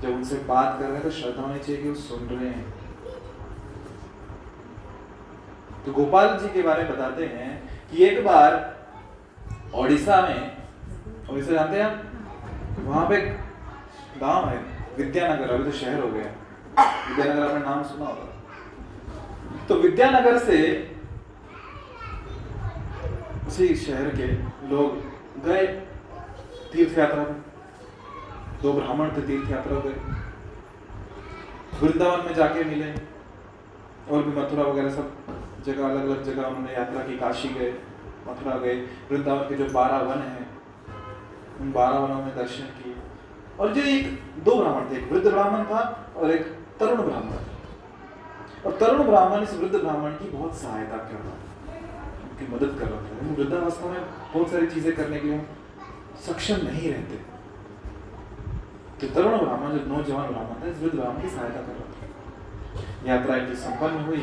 जब उनसे बात कर रहे हैं तो श्रद्धा होनी चाहिए कि वो सुन रहे हैं। तो गोपाल जी के बारे में बताते हैं कि एक बार ओडिशा में, ओडिशा जानते हैं आप, वहां पे गांव है विद्यानगर, अभी तो शहर हो गया। विद्यानगर आपने नाम सुना होगा। तो विद्यानगर से उसी शहर के लोग गए तीर्थ यात्रा में। 2 ब्राह्मण थे, तीर्थ यात्रा गए, वृंदावन में जाके मिले, और भी मथुरा वगैरह सब जगह, अलग अलग जगह उन्होंने यात्रा की। काशी गए, मथुरा गए, वृंदावन के जो 12 वन हैं उन 12 वनों में दर्शन किए। और जो 2 ब्राह्मण थे, एक वृद्ध ब्राह्मण था और एक तरुण ब्राह्मण था। और तरुण ब्राह्मण इस वृद्ध ब्राह्मण की बहुत सहायता कर रहा था, उनकी मदद कर रहा था। वृद्धावस्था में बहुत सारी चीजें करने के लिए सक्षम नहीं रहते। तो तरुण ब्राह्मण, जो नौजवान ब्राह्मण था, इस वृद्ध ब्राह्मण की सहायता कर रहा था। यात्रा इनकी संपन्न हुई,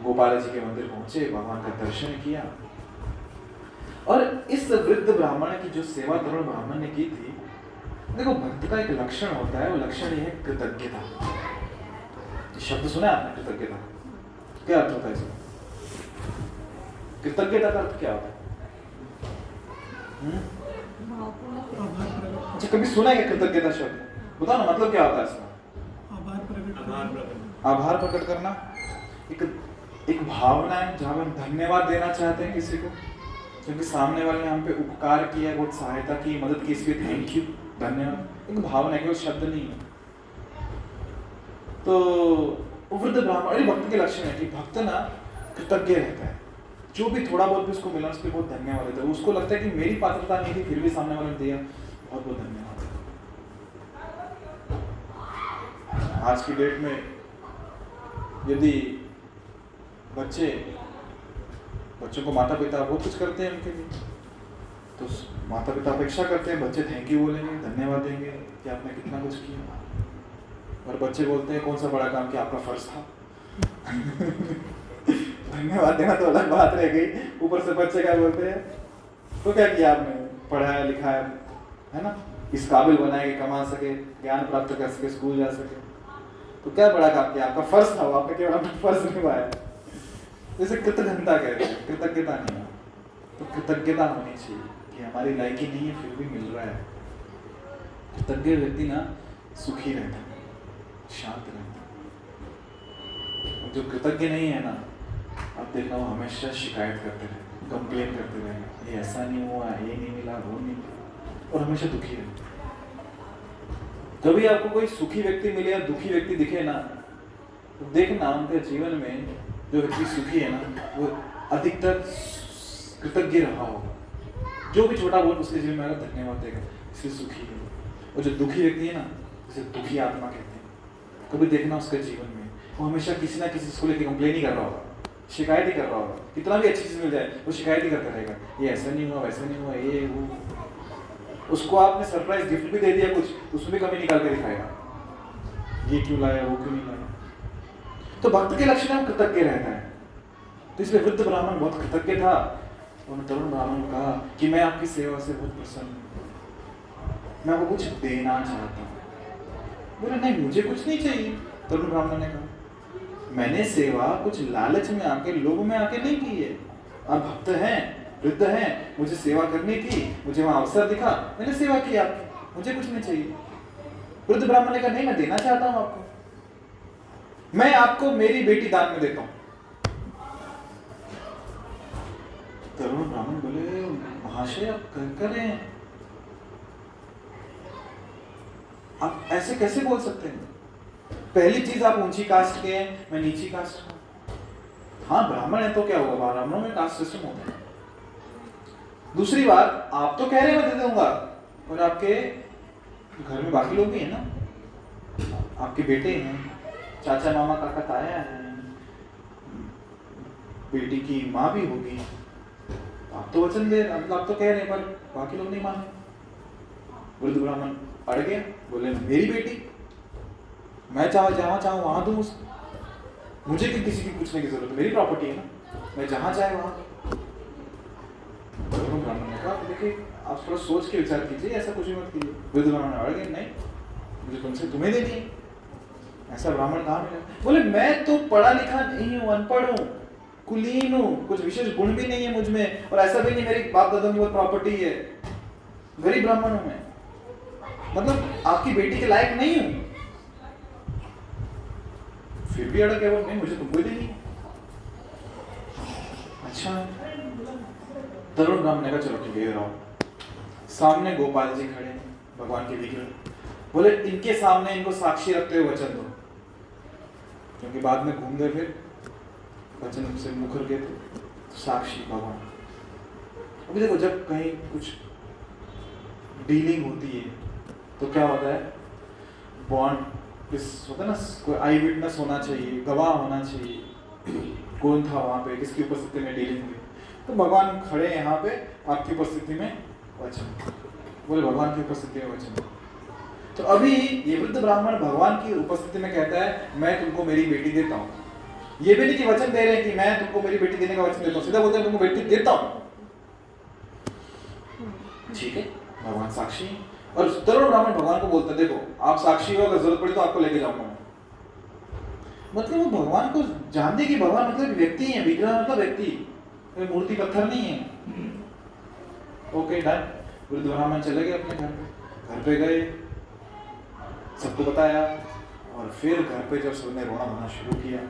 गोपाल जी के मंदिर पहुंचे, भगवान का दर्शन किया। और इस वृद्ध ब्राह्मण की जो सेवा तरुण ब्राह्मण ने की थी, देखो भक्त का एक लक्षण होता है, वो लक्षण ये है कृतज्ञता। शब्द सुना है आपने कृतज्ञता? क्या अर्थ होता है इसका? कृतज्ञता का अर्थ क्या होता है? अच्छा, कभी सुना है कृतज्ञता शब्द? बताओ ना, मतलब क्या होता है इसका? आभार प्रकट करना। एक भावना है जहाँ हम धन्यवाद देना चाहते हैं किसी को, क्योंकि सामने वाले ने हम पे उपकार किया, बहुत सहायता की, मदद की, इसलिए थैंक यू, धन्यवाद। एक भावना है, शब्द नहीं है। तो वृद्ध ब्राह्मण भक्त के लक्षण है कि भक्त ना कृतज्ञ रहता है, जो भी थोड़ा बहुत भी उसको मिला उसके बहुत धन्यवाद देता है। उसको लगता है कि मेरी पात्रता नहीं थी, फिर भी सामने वाले ने दिया, बहुत बहुत धन्यवाद। आज की डेट में यदि बच्चों को माता पिता बहुत कुछ करते हैं उनके लिए, तो माता पिता अपेक्षा करते हैं बच्चे थैंक यू बोलेंगे, धन्यवाद देंगे कि आपने कितना कुछ किया। और बच्चे बोलते हैं कौन सा बड़ा काम किया, आपका फर्ज था। धन्यवाद देना तो अलग बात रह गई, ऊपर से बच्चे क्या बोलते हैं, तो क्या किया आपने, पढ़ाया लिखाया है ना, इस काबिल बनाया कि कमा सके, ज्ञान प्राप्त कर सके, स्कूल जा सके, तो क्या बड़ा काम किया, आपका फर्ज था, आपने केवल अपना फर्ज निभाया। जैसे कृतज्ञता कहते हैं, कृतज्ञता नहीं है। तो कृतज्ञता होनी चाहिए कि हमारी लायकी नहीं है फिर भी मिल रहा है। कृतज्ञ व्यक्ति ना सुखी रहता है, शांत रहता है। जो कृतज्ञ नहीं है ना, अब देखना वो हमेशा शिकायत करते रहे, कंप्लेन करते रहे, ये ऐसा नहीं हुआ, ये नहीं मिला, वो नहीं मिला, और हमेशा दुखी रहते। कभी आपको कोई सुखी व्यक्ति मिले या दुखी व्यक्ति दिखे ना, तो देखना उनके जीवन में जो व्यक्ति सुखी है ना, वो अधिकतर कृतज्ञ रहा होगा। जो भी छोटा बहुत उसके जीवन में आएगा धन्यवाद देगा, इसलिए सुखी है। और जो दुखी व्यक्ति है ना, जिसे दुखी आत्मा कहते हैं, कभी देखना उसके जीवन में वो हमेशा किसी ना किसी को लेकर कंप्लेन ही कर रहा होगा, शिकायत ही कर रहा होगा। कितना भी अच्छी चीज मिल जाए वो शिकायत ही करता रहेगा, ये ऐसा नहीं हुआ, वैसा नहीं हुआ, ये वो। उसको आपने सरप्राइज गिफ्ट भी दे दिया कुछ, उसमें कमी निकाल के दिखाएगा, ये क्यों लाया, वो क्यों नहीं लाया। तो भक्त के लक्षण में कृतज्ञ रहता है। तो इसलिए वृद्ध ब्राह्मण बहुत कृतज्ञ था। उन्होंने तरुण ब्राह्मण को कहा कि मैं आपकी सेवा से बहुत प्रसन्न हूँ, मैं आपको कुछ देना चाहता हूँ। बोले नहीं, मुझे कुछ नहीं चाहिए। तरुण ब्राह्मण ने कहा मैंने सेवा कुछ लालच में आके, लोभ में आके नहीं की है। आप भक्त हैं, वृद्ध हैं, मुझे सेवा करनी थी, मुझे वहां अवसर दिखा, मैंने सेवा की आपकी, मुझे कुछ नहीं चाहिए। वृद्ध ब्राह्मण ने कहा नहीं, मैं देना चाहता हूँ आपको, मैं आपको मेरी बेटी दान में देता हूँ। तरुण ब्राह्मण बोले महाशय आप कर रहे हैं, आप ऐसे कैसे बोल सकते हैं? पहली चीज आप ऊंची कास्ट के हैं, मैं नीची कास्ट हूं। हाँ ब्राह्मण है तो क्या होगा, ब्राह्मणों में कास्ट सिस्टम होता है। दूसरी बात, आप तो कह रहे हैं मैं दे दूंगा, और आपके घर में बाकी लोग भी हैं ना, आपके बेटे हैं, चाचा मामा काका ताया हैं, बेटी की माँ भी होगी, आप तो वचन दे, आप तो कह रहे हैं पर बाकी लोग नहीं माने। वृद्ध ब्राह्मण अड़ गया, बोले मेरी बेटी, मैं जहाँ चाहूँ वहां दूँ उसको, मुझे क्यों किसी की पूछने की जरूरत है, मेरी प्रॉपर्टी है ना, मैं जहाँ चाहे वहां। ब्राह्मण ने कहा देखिए आप थोड़ा सोच के विचार कीजिए, ऐसा कुछ भी मत कीजिए। वृद्ध ब्राह्मण अड़ गए, नहीं मुझे तुमसे तुम्हें देनी है, ऐसा ब्राह्मण कहाँ मिला। बोले मैं तो पढ़ा लिखा नहीं हूँ, अनपढ़ हूँ, कुलीन हूँ, कुछ विशेष गुण भी नहीं है मुझ में, और ऐसा भी नहीं मेरी बाप दादा की बहुत प्रॉपर्टी है, गरीब ब्राह्मण हूँ मैं, मतलब आपकी बेटी के लायक नहीं हूँ। फिर भी अड़क गया, नहीं मुझे तुमको ही देनी है। अच्छा, तरुण ब्राह्मण ने कहा चलो ठीक है रहो। सामने गोपाल जी खड़े भगवान के विग्रह, बोले इनके सामने इनको साक्षी रखते हुए वचन दो, क्योंकि बाद में घूम गए फिर वचन से मुखर गए थे, तो साक्षी भगवान। अभी देखो जब कहीं कुछ डीलिंग होती है तो क्या होता है, बॉन्ड होता है ना, कोई आई विटनेस होना चाहिए, गवाह होना चाहिए, कौन था वहां पे, किसकी उपस्थिति में डीलिंग हुई। तो भगवान खड़े हैं यहाँ पे आपकी उपस्थिति में वचन, बोले भगवान की उपस्थिति में वचन। तो अभी ये वृद्ध ब्राह्मण भगवान की उपस्थिति में कहता है मैं तुमको मेरी बेटी देता हूँ। ये भी नहीं कि वचन दे रहे हैं कि मैं तुमको मेरी बेटी देने का वचन देता हूँ, सीधा बोलते हैं तुमको बेटी देता हूँ। ठीक है, भगवान साक्षी है। और तरुण ब्राह्मण भगवान को बोलता है देखो आप साक्षी हो, अगर जरूरत पड़ी तो आपको लेके जाऊंगा। मतलब वो भगवान को जानते कि भगवान मतलब व्यक्ति है, विग्रह मतलब व्यक्ति, मूर्ति पत्थर नहीं है। Okay done. वृद्ध ब्राह्मण चले गए अपने घर पे गए, सबको बताया, और फिर घर पे जब सबने रोना धोना शुरू किया,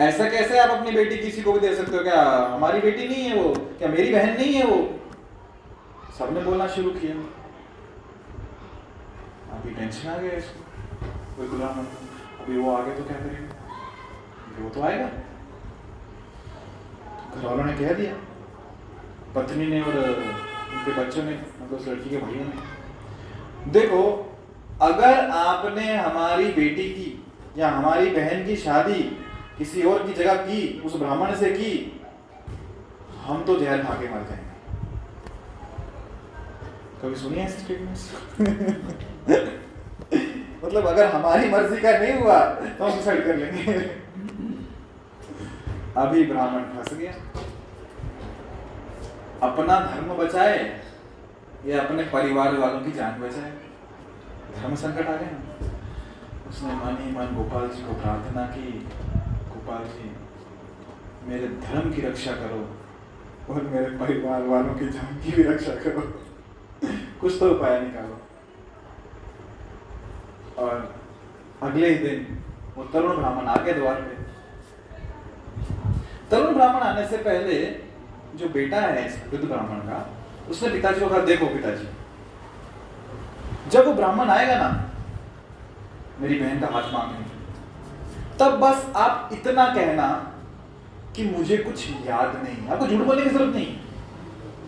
ऐसा कैसे आप अपनी बेटी किसी को भी दे सकते हो, क्या हमारी बेटी नहीं है वो, क्या मेरी बहन नहीं है वो, सबने बोलना शुरू किया। अभी टेंशन आ गया इसको, वृद्ध ब्राह्मण, अभी वो आगे तो क्या करेगा, वो तो आएगा। घर वालों ने कह दिया, पत्नी ने और उनके बच्चों ने, मतलब उस लड़की के भाइयों ने, देखो अगर आपने हमारी बेटी की या हमारी बहन की शादी किसी और की जगह की, उस ब्राह्मण से की, हम तो जहर खा के मर जाएंगे। कभी सुनिए ऐसे स्टेटमेंट्स? मतलब अगर हमारी मर्जी का नहीं हुआ तो हम सुसाइड कर लेंगे। अभी ब्राह्मण फंस गया, अपना धर्म बचाए या अपने परिवार वालों की जान बचाए, धर्म संकट आ गया। उसने मन ही मन गोपाल जी को प्रार्थना की, गोपाल जी मेरे धर्म की रक्षा करो और मेरे परिवार वालों की जान की भी रक्षा करो, कुछ तो उपाय निकालो। और अगले ही दिन वो तरुण ब्राह्मण आ गया द्वार पे। तरुण ब्राह्मण आने से पहले जो बेटा है इस वृद्ध ब्राह्मण का, उसने पिताजी को कहा देखो पिताजी, जब वो ब्राह्मण आएगा ना मेरी बहन का हाथ मांगने, तब बस आप इतना कहना कि मुझे कुछ याद नहीं। आपको झूठ बोलने की जरूरत नहीं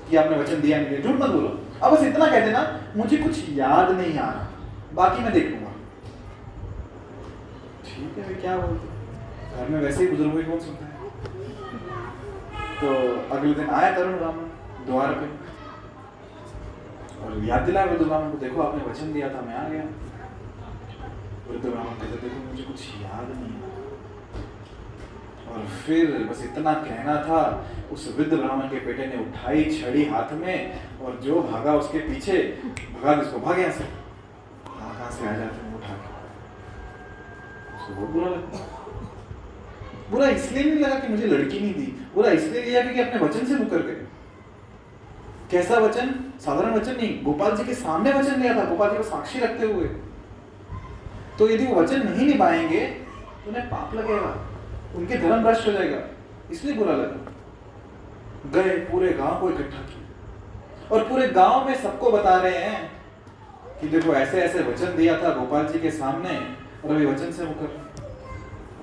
कि आपने वचन दिया नहीं, झूठ मत बोलो, अब बस इतना कह देना मुझे कुछ याद नहीं आ रहा, बाकी मैं देख लूंगा। ठीक है, क्या बोलते, घर में वैसे ही बुजुर्गों की कौन सुनता है। तो अगले दिन आया तरुण ब्राह्मण द्वार पे और याद दिलाया वृद्ध ब्राह्मण को, देखो आपने वचन दिया था, मैं आ गया। वृद्ध ब्राह्मण कहते देखो मुझे कुछ याद नहीं। और फिर बस इतना कहना था, उस वृद्ध ब्राह्मण के बेटे ने उठाई छड़ी हाथ में और जो भागा उसके पीछे, भगा उसको, भाग यहाँ से, कहाँ से आ जाते हैं उठा के। उसको बहुत बुरा लगा। बुरा इसलिए नहीं लगा कि मुझे लड़की नहीं दी, बुरा इसलिए लिया कि अपने वचन से मुकर गए। कैसा वचन, साधारण वचन नहीं, गोपाल जी के सामने वचन लिया था, गोपाल जी को साक्षी रखते हुए। तो यदि वो वचन नहीं निभाएंगे तो उन्हें पाप लगेगा, उनके धर्म भ्रष्ट हो जाएगा, इसलिए बुरा लगा। गए, पूरे गांव को इकट्ठा किया और पूरे गांव में सबको बता रहे हैं कि देखो ऐसे ऐसे वचन दिया था गोपाल जी के सामने और अभी वचन से मुकर।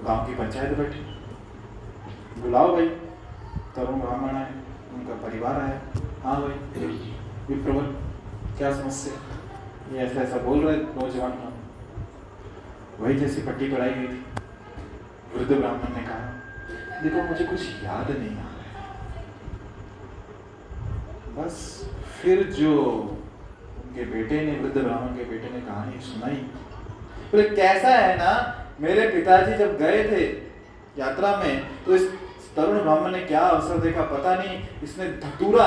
गांव की पंचायत बैठी, बुलाओ भाई, तरुण ब्राह्मण आए, उनका परिवार आया। हाँ भाई विप्रवर, क्या समस्या, ये ऐसा ऐसा बोल रहे नौजवान। वही जैसी पट्टी पढ़ाई गई थी। वृद्ध ब्राह्मण ने कहा देखो मुझे कुछ याद नहीं आ रहा है, बस फिर जो उनके बेटे ने, वृद्ध ब्राह्मण के बेटे ने कहानी सुनाई, बोले कैसा है ना, मेरे पिताजी जब गए थे यात्रा में तो इस तरुण ब्राह्मण ने क्या अवसर देखा पता नहीं, इसने धतूरा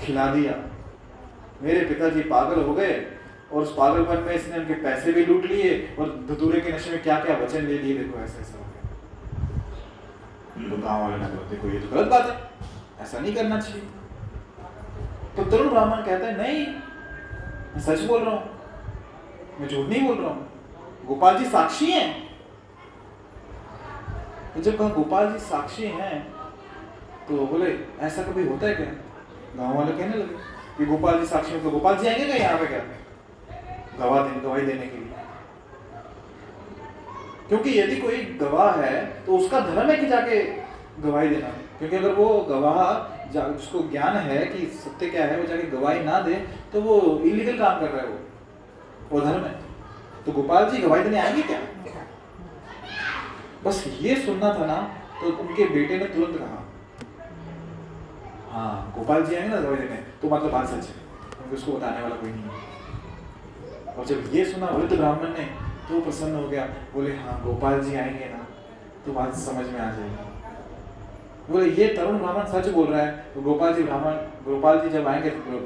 खिला दिया, मेरे पिताजी पागल हो गए और उस पागलपन में इसने उनके पैसे भी लूट लिए और धतूरे के नशे में क्या क्या वचन ले लिए। देखो ऐसा ऐसा हो गया। तो गाँव वाले ना देखो ये तो गलत बात है, ऐसा नहीं करना चाहिए। तो तरुण ब्राह्मण कहता है नहीं, मैं सच बोल रहा हूं, मैं झूठ नहीं बोल रहा हूं, गोपाल जी साक्षी हैं। तो जब कहा गोपाल जी साक्षी हैं तो बोले ऐसा कभी होता है क्या? गांव वाले कहने लगे कि गोपाल जी साक्षी हैं, तो गोपाल जी आएंगे क्या यहाँ पे क्या गवाही देने के लिए? क्योंकि यदि कोई गवाह है तो उसका धर्म है कि जाके गवाही देना, क्योंकि अगर वो गवाह जिसको ज्ञान है कि सत्य क्या है वो जाके गवाही ना दे तो वो इलीगल काम कर रहा है, वो धर्म है। तो गोपाल जी गवाही देने आएंगे क्या? बस ये सुनना था ना, तो उनके बेटे ने तुरंत कहा हाँ गोपाल जी आएंगे ना गवाही देने, तो मतलब बात सच है, क्योंकि उसको बताने वाला कोई नहीं है। और जब ये सुना वृद्ध ब्राह्मण ने तो प्रसन्न हो गया, बोले हाँ गोपाल जी आएंगे ना तो बात समझ में आ जाएगी। बोले ये तरुण ब्राह्मण सच बोल रहा है, तो गोपाल जी जब आएंगे तो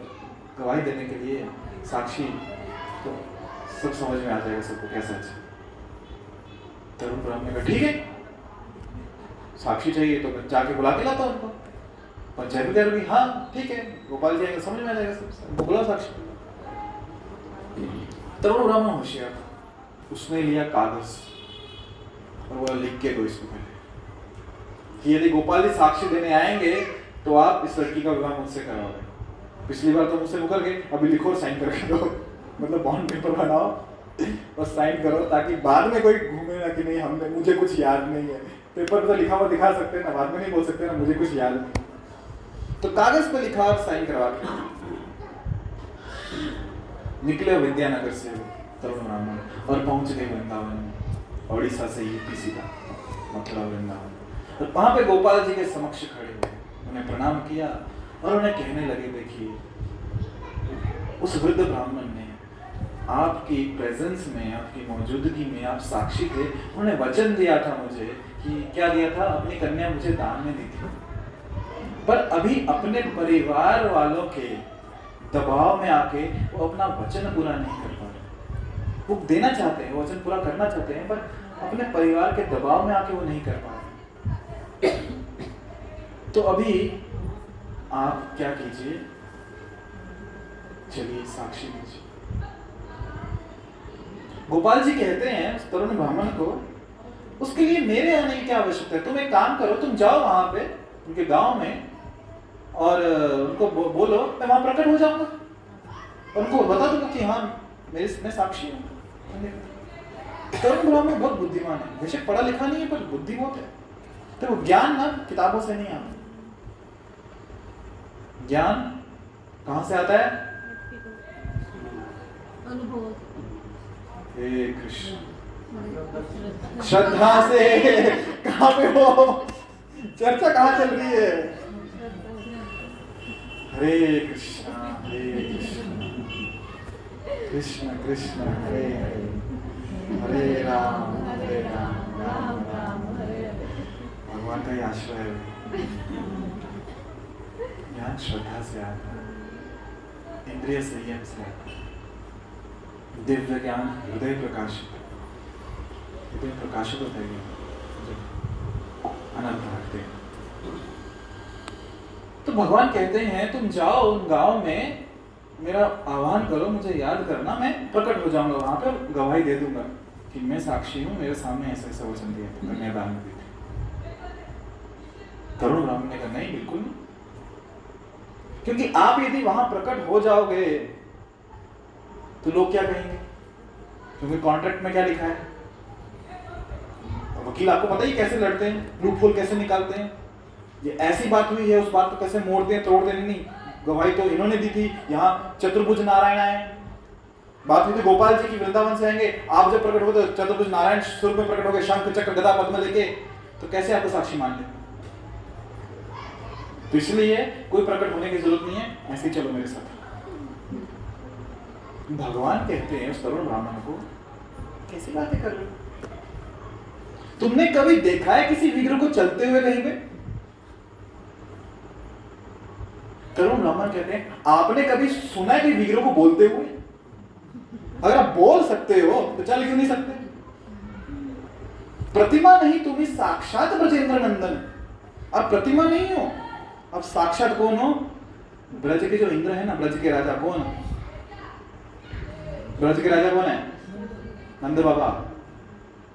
गवाही देने के लिए साक्षी, तो सब समझ में आ जाएगा सबको क्या सच। तरुण ब्राह्मण का ठीक है, साक्षी चाहिए तो जाके बुला के लाता उनको। पंचायत भी भी हाँ ठीक है, गोपाल जी आएंगे समझ में आ जाएगा सब, बुला साक्षी। तरुण ब्राह्मण होशियार था, उसने लिया कागज और वो लिख के दो इसको पहले कि यदि गोपाल जी साक्षी देने आएंगे तो आप इस लड़की का विवाह मुझसे कराओगे। पिछली बार तो मुझसे मुकर गए, अभी लिखो और साइन करके दो, मतलब बॉन्ड पेपर बनाओ और साइन करो, ताकि बाद में कोई घूमे ना कि नहीं हमने, मुझे कुछ याद नहीं है। पेपर पे तो लिखा हुआ दिखा सकते हैं ना, बाद में नहीं बोल सकते ना मुझे कुछ याद नहीं। तो कागज पे लिखा और साइन करवा के निकले विद्यानगर से तरुण ब्राह्मण और पहुंच गए वृंदावन, उड़ीसा से यूपी सीधा मथुरा वृंदावन। और वहां पे गोपाल जी के समक्ष खड़े हुए, उन्हें प्रणाम किया और उन्हें कहने लगे देखिए उस वृद्ध ब्राह्मण ने आपकी प्रेजेंस में, आपकी मौजूदगी में, आप साक्षी थे, उन्होंने वचन दिया था मुझे कि क्या दिया था, अपनी कन्या मुझे दान में दी थी, पर अभी अपने परिवार वालों के दबाव में आके वो अपना वचन पूरा नहीं कर पा रहे। वो देना चाहते हैं, वचन पूरा करना चाहते हैं, पर अपने परिवार के दबाव में आके वो नहीं कर पा रहे। तो अभी आप क्या कीजिए, चलिए साक्षी दीजिए। गोपाल जी कहते हैं उस तरुण ब्राह्मण को, उसके लिए मेरे आने की क्या आवश्यकता है, तुम एक काम करो, तुम जाओ वहां पे उनके गांव में और उनको बोलो मैं वहां प्रकट हो जाऊंगा, उनको बता दूंगा कि हाँ मैं साक्षी हूँ। तरुण ब्राह्मण बहुत बुद्धिमान है, बेशक पढ़ा लिखा नहीं है पर बुद्धि बहुत है। तो वो ज्ञान ना किताबों से नहीं आता, ज्ञान कहां से आता है? अनुभव। हे कृष्ण, श्रद्धा से। कहां पे हो, चर्चा कहां चल रही है? हरे कृष्ण कृष्ण कृष्ण हरे हरे, हरे राम राम राम हरे हरे। भगवान का ही आश्रय है, ज्ञान श्रद्धा से आता है, इंद्रिय संयम से आता है, दिव्य ज्ञान हृदय प्रकाशित, हृदय प्रकाशित होता है जब अनंत रखते हैं। तो भगवान कहते हैं तुम जाओ उन गांव में, मेरा आह्वान करो, मुझे याद करना, मैं प्रकट हो जाऊंगा वहां पर, गवाही दे दूंगा कि मैं साक्षी हूं, मेरे सामने ऐसा ऐसा वचन दिया था, कन्यादान में दी थी। तरुण ब्राह्मण ने कहा नहीं, बिल्कुल नहीं, क्योंकि आप यदि वहां प्रकट हो जाओगे तो लोग क्या कहेंगे, क्योंकि कॉन्ट्रैक्ट में क्या लिखा है, वकील आपको पता ही कैसे लड़ते हैं, लूप होल कैसे निकालते हैं, ये ऐसी बात हुई है उस बात को कैसे मोड़ते हैं, तोड़ते नहीं। गवाही तो इन्होंने दी थी, यहाँ चतुर्भुज नारायण आए, बात हुई थी गोपाल जी की वृंदावन से आएंगे, आप जब प्रकट हो तो चतुर्भुज नारायण स्वरूप में प्रकट हो गए, शंख चक्र गदा पद्म लेके, तो कैसे आपको साक्षी मान लें? तो इसलिए कोई प्रकट होने की जरूरत नहीं है, ऐसे ही चलो मेरे साथ। भगवान कहते हैं उस तरुण ब्राह्मण को, कैसी बातें कर रहे हो? तुमने कभी देखा है किसी विग्रह को चलते हुए कहीं पे? तरुण ब्राह्मण कहते हैं, आपने कभी सुना है कि विग्रह को बोलते हुए? अगर आप बोल सकते हो तो चल क्यों नहीं सकते? प्रतिमा नहीं, तुम्हें साक्षात ब्रजेंद्र नंदन। आप प्रतिमा नहीं हो, आप साक्षात कौन हो? ब्रज के जो इंद्र है ना, ब्रज के राजा कौन है? ब्रज के राजा कौन है? नंद बाबा।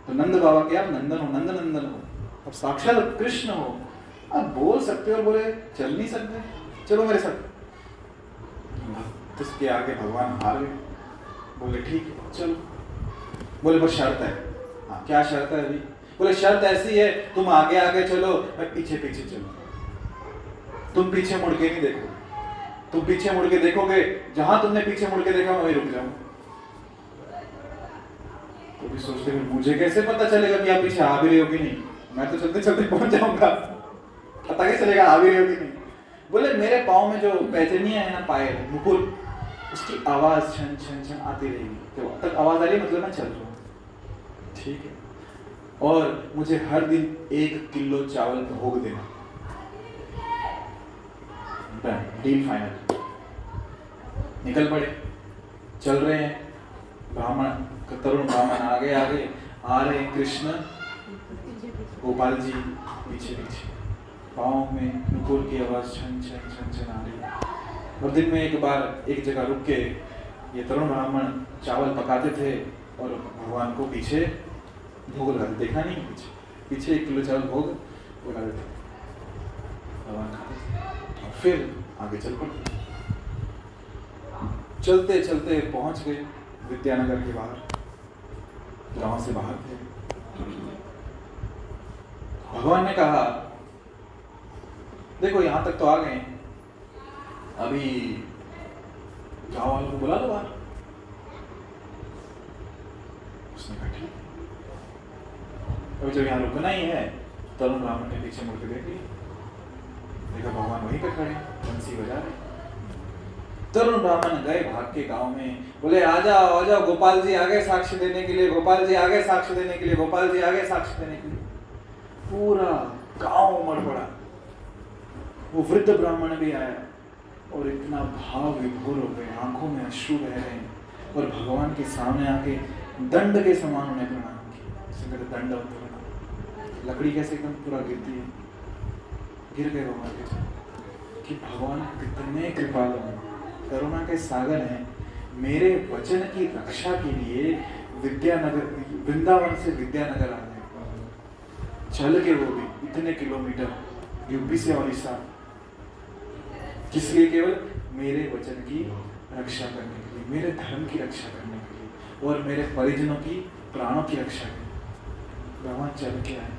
तो नंद बाबा के आप नंदन हो, नंद नंदन हो, अब साक्षात कृष्ण हो। आप बोल सकते हो और बोले चल नहीं सकते, चलो मेरे साथ। उसके आगे भगवान हार गए, बोले ठीक है चलो। बोले बस शर्त है। हाँ क्या शर्त है अभी? बोले शर्त ऐसी है, तुम आगे आगे चलो, मैं पीछे पीछे चलो। तुम पीछे मुड़ के नहीं देखो, तुम पीछे मुड़ के देखोगे, जहां तुमने पीछे मुड़ के देखा मैं वहीं रुक जाऊं। तो भी सोचते हैं मुझे कैसे पता चलेगा कि आप पीछे आ भी रहे हो कि नहीं? मैं तो चलते चलते पहुंच जाऊंगा, पता कैसे चलेगा आ भी रहे हो कि नहीं? बोले मेरे पाँव में जो पैजनियां है ना, पायल मुकुल, उसकी आवाज छन छन छन आती रहेगी, तो तक आवाज आ रही मतलब मैं चल रहा हूँ, ठीक है। और मुझे हर दिन 1 किलो चावल भोग देना, डील फाइनल। निकल पड़े, चल रहे हैं। ब्राह्मण, तरुण ब्राह्मण आगे आगे आ रहे हैं, कृष्ण गोपाल जी पीछे पीछे, पाँव में नुपुर की आवाज छन छन छन छन आ रही। और दिन में एक बार एक जगह रुक के ये तरुण ब्राह्मण चावल पकाते थे और भगवान को पीछे भोग लगाते। देखा नहीं पीछे पीछे 1 किलो चावल भोग लगा देते, भगवान खाते थे और फिर आगे चल पड़ते। चलते चलते पहुंच गए विद्यानगर के बाहर, गांव से बाहर थे। भगवान ने कहा देखो यहां तक तो आ गए, अभी गांव वालों को बुला दो बाहर। उसने कहा ठीक। अभी जब यहाँ रुकना ही है, तरुण ब्राह्मण ने पीछे मुड़ के देख लिया, देखा भगवान वहीं पे खड़े, बंसी बजा रहे। तरुण ब्राह्मण गए भाग के गांव में, बोले आ जाओ गोपाल जी आगे साक्ष्य देने के लिए, गोपाल जी आगे साक्ष्य देने के लिए, गोपाल जी आगे साक्ष्य देने के लिए। पूरा गांव उमड़ पड़ा। वो वृद्ध ब्राह्मण भी आया और इतना भाव विभोर हो गए, आंखों में अश्रु बह रहे हैं, और भगवान के सामने आके दंड के समान उन्हें प्रणाम किया। दंड लकड़ी कैसे एकदम पूरा गिरती है, गिर गए भगवान के सामने कि भगवान कितने कृपालु हैं, करुणा के सागर हैं। मेरे वचन की रक्षा के लिए विद्यानगर, वृंदावन से विद्यानगर आ गए, चल के, वो भी इतने किलोमीटर, यूपी से उड़ीसा, किस लिए? केवल मेरे वचन की रक्षा करने के लिए, मेरे धर्म की रक्षा करने के लिए और मेरे परिजनों की प्राणों की रक्षा के लिए भगवान चल के आए।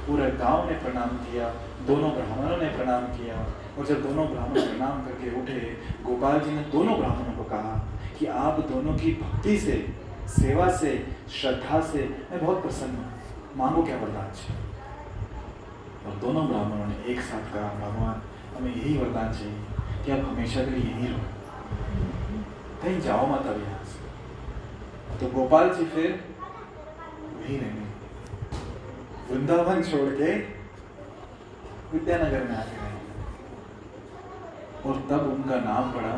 पूरा गांव ने प्रणाम किया, दोनों ब्राह्मणों ने प्रणाम किया, और जब दोनों ब्राह्मण प्रणाम करके उठे, गोपाल जी ने दोनों ब्राह्मणों को कहा कि आप दोनों की भक्ति से, सेवा से, श्रद्धा से मैं बहुत प्रसन्न हूँ, मांगो क्या वरदान चाहिए। और दोनों ब्राह्मणों ने एक साथ कहा भगवान हमें यही वरदान चाहिए कि आप हमेशा के लिए यहीं रहो, कहीं जाओ मत अब यहाँ से। तो गोपाल जी फिर वहीं रहने, वृंदावन छोड़ के विद्यानगर में आके रहे, और तब उनका नाम पड़ा,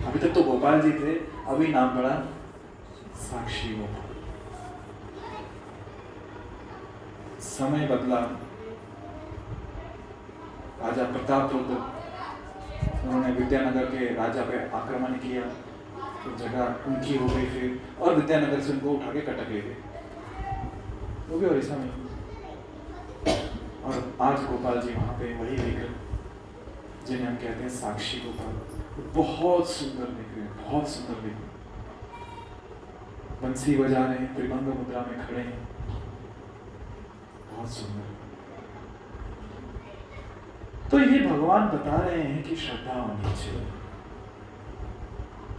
अभी तक तो गोपाल जी थे, अभी नाम पड़ा साक्षी गोपाल। समय बदला, राजा प्रतापरुद्र, उन्होंने विद्यानगर के राजा पे आक्रमण किया, तो जगह उनकी हो गई फिर, और विद्यानगर से उनको उठा के कटक ले गए, वो भी उड़ीसा में। और आज गोपाल जी वहाँ पे वही विग्रह जिन्हें हम कहते हैं साक्षी गोपाल, बहुत सुंदर विग्रह, बहुत सुंदर विग्रह, बंसी बजा रहे हैं, त्रिभंग मुद्रा में खड़े हैं, बहुत सुंदर। तो ये भगवान बता रहे हैं कि श्रद्धा होनी चाहिए।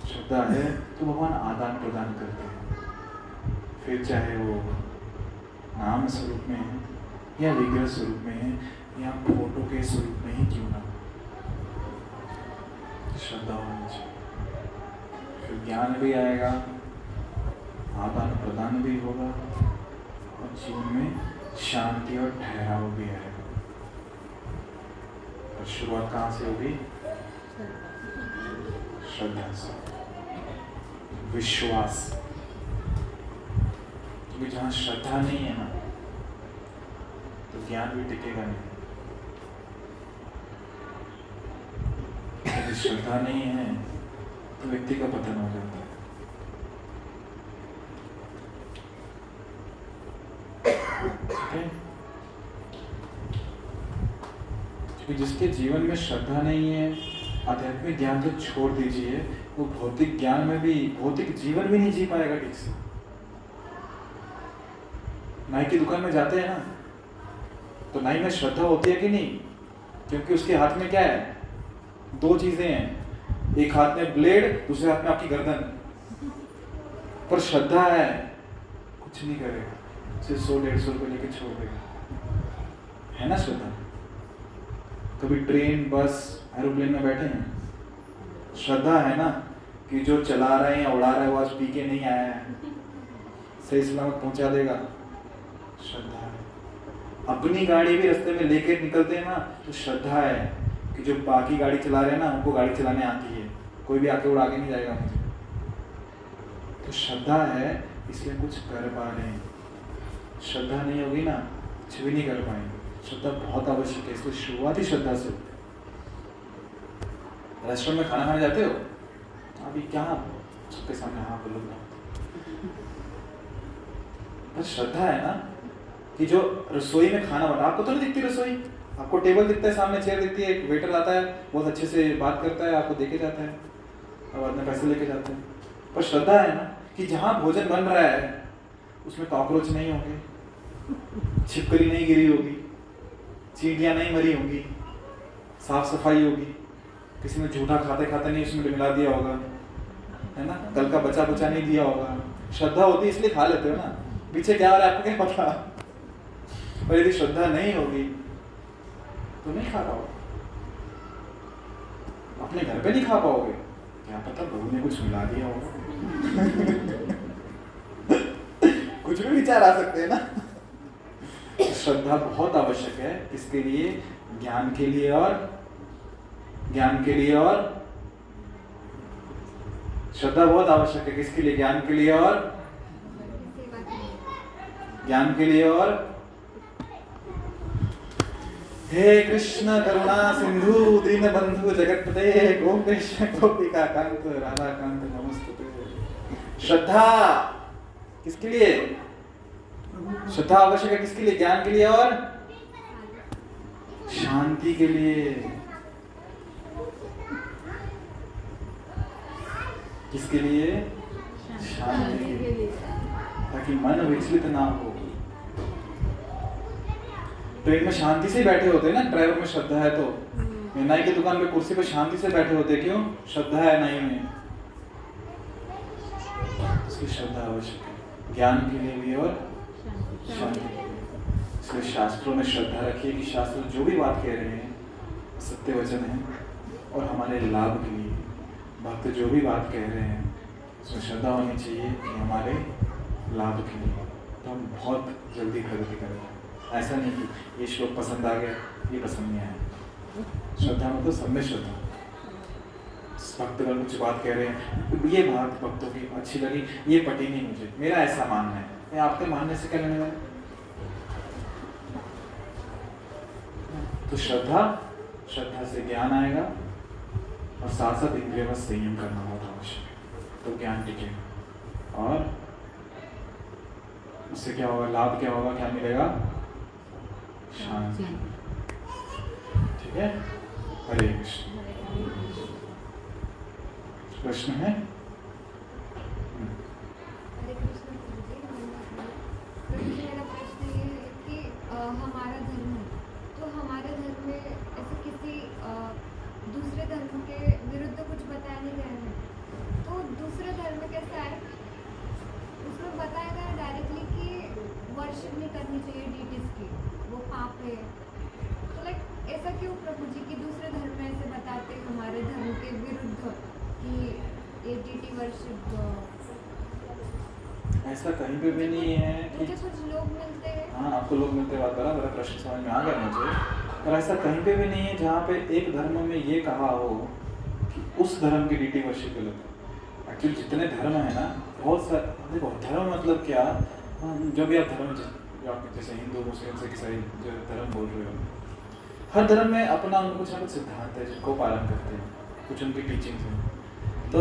श्रद्धा है तो भगवान आदान प्रदान करते हैं, फिर चाहे वो नाम स्वरूप में है या विग्रह स्वरूप में है या फोटो के स्वरूप में ही क्यों ना, श्रद्धा होनी चाहिए। फिर ज्ञान भी आएगा, आदान प्रदान भी होगा और जीवन में शांति और ठहराव भी आएगा। और शुरुआत कहाँ से होगी? श्रद्धा से, विश्वास। क्योंकि जहाँ श्रद्धा नहीं है ना तो ज्ञान भी टिकेगा नहीं। यदि श्रद्धा नहीं है तो व्यक्ति का पतन हो जाता है। ठीक है? क्योंकि जिसके जीवन में श्रद्धा नहीं है, आध्यात्मिक ज्ञान तो छोड़ दीजिए, वो भौतिक ज्ञान में भी, भौतिक जीवन भी नहीं जी पाएगा ठीक से। नाई की दुकान में जाते हैं ना तो नाई में श्रद्धा होती है कि नहीं? क्योंकि उसके हाथ में क्या है? दो चीजें हैं, एक हाथ में ब्लेड, दूसरे हाथ में आपकी गर्दन। पर श्रद्धा है, कुछ नहीं करेगा, सिर्फ 100-150 रुपए लेके छोड़ देगा। है ना श्रद्धा? कभी ट्रेन, बस, एरोप्लेन में बैठे हैं, श्रद्धा है ना कि जो चला रहे हैं या उड़ा रहा है वो आज पी के नहीं आया है, सही सलामत पहुंचा देगा। श्रद्धा है। अपनी गाड़ी भी रास्ते में लेके निकलते हैं ना तो श्रद्धा है कि जो बाकी गाड़ी चला रहे हैं ना उनको गाड़ी चलाने आती है, कोई भी आके उड़ा के नहीं जाएगा मुझे। तो श्रद्धा है इसलिए कुछ कर पा रहे हैं। श्रद्धा नहीं होगी ना कुछ भी नहीं कर पाएंगे। श्रद्धा बहुत आवश्यक है, इसलिए शुरुआत ही श्रद्धा से होती है। रेस्टोरेंट में खाना खाने जाते हो, अभी क्या सबके सामने हाँ बोलो ना, बस श्रद्धा है ना कि जो रसोई में खाना बना, आपको तो नहीं दिखती रसोई, आपको टेबल दिखता है, सामने चेयर दिखती है, एक वेटर आता है, बहुत अच्छे से बात करता है, आपको देके जाता है और बाद में पैसे लेके जाते हैं। पर श्रद्धा है ना कि जहाँ भोजन बन रहा है उसमें कॉकरोच नहीं होंगे, छिपकली नहीं गिरी होगी, चींटियाँ नहीं मरी होंगी, साफ सफाई होगी, किसी ने झूठा खाते खाते नहीं उसमें मिला दिया होगा, है ना, कल का बचा बचा नहीं दिया होगा। श्रद्धा होती है इसलिए खा लेते हो ना, पीछे क्या हो रहा है आपको क्या पता। और यदि श्रद्धा नहीं होगी तो नहीं खा पाओगे, अपने घर पे नहीं खा पाओगे, क्या पता बहू ने कुछ मिला दिया होगा। कुछ भी विचार आ सकते हैं ना। श्रद्धा बहुत आवश्यक है, किसके लिए? ज्ञान के लिए और श्रद्धा बहुत आवश्यक है, किसके लिए? ज्ञान के लिए और हे कृष्ण करुणा सिंधु दीन बंधु जगतपते गोपेश गोपिका कांत राधा कांत नमस्तुते। श्रद्धा किसके लिए? श्रद्धा आवश्यक है किसके लिए? ज्ञान के लिए और शांति के लिए। किसके लिए? शांति के लिए, ताकि मन विचलित ना हो। ट्रेन में शांति से बैठे होते हैं ना, ड्राइवर में श्रद्धा है तो। नाई की दुकान पे कुर्सी पे शांति से बैठे होते, क्यों? श्रद्धा है नाई में, उसकी श्रद्धा आवश्यक है। ज्ञान के लिए भी और शांति के लिए। इसलिए शास्त्रों में श्रद्धा रखिए कि शास्त्र जो भी बात कह रहे हैं सत्य वचन है और हमारे लाभ के लिए। भक्त जो भी बात कह रहे हैं उसमें श्रद्धा होनी चाहिए कि हमारे लाभ के लिए, तो हम बहुत जल्दी प्रगति करेंगे। ऐसा नहीं कि ये श्लोक पसंद आ गया, ये पसंद नहीं आया। श्रद्धा मतलब सब में श्रद्धा। भक्तगण कुछ बात कह रहे हैं, ये बात भक्तों की अच्छी लगी, ये पटी नहीं मुझे, मेरा ऐसा मानना है, मैं आपके मानने से क्या लेने वाला? तो श्रद्धा से ज्ञान आएगा और साथ साथ इंद्रियों का संयम करना बहुत आवश्यक है, तो ज्ञान टिकेगा। और उससे क्या होगा? लाभ क्या होगा? क्या मिलेगा? शांति। ठीक है, हरे कृष्ण। प्रश्न है? हरे कृष्ण जी, मेरा प्रश्न ये है कि हमारा धर्म है, तो हमारे धर्म में ऐसे किसी दूसरे धर्म के विरुद्ध कुछ बताया नहीं गया है, तो दूसरे धर्म कैसा है? उसमें बताया गया डायरेक्टली कि वर्शिप नहीं करनी चाहिए डीटीज की, वो थे। तो लाइक ऐसा क्यों प्रभु जी कि दूसरे धर्म में ऐसे बताते हमारे धर्म के विरुद्ध कि ये डीटी वर्शिप? ऐसा कहीं पे भी नहीं है कि मुझे कुछ लोग मिलते हैं। हाँ, आपको लोग मिलते बात बराबर है, प्रश्न समझ में आ गया मुझे। पर ऐसा कहीं पे भी नहीं है जहाँ पे एक धर्म में ये कहा हो कि उस धर्म की डीटी वर्शिप गलत है। एक्चुअली जितने धर्म है ना, बहुत सारे, देखो धर्म मतलब क्या, जो भी आप धर्म, जैसे हिंदू मुस्लिम सिख ईसाई जो धर्म बोल रहे हो, हर धर्म में अपना उनका कुछ ना कुछ सिद्धांत है जिनको पालन करते हैं, कुछ उनकी टीचिंग्स हैं। तो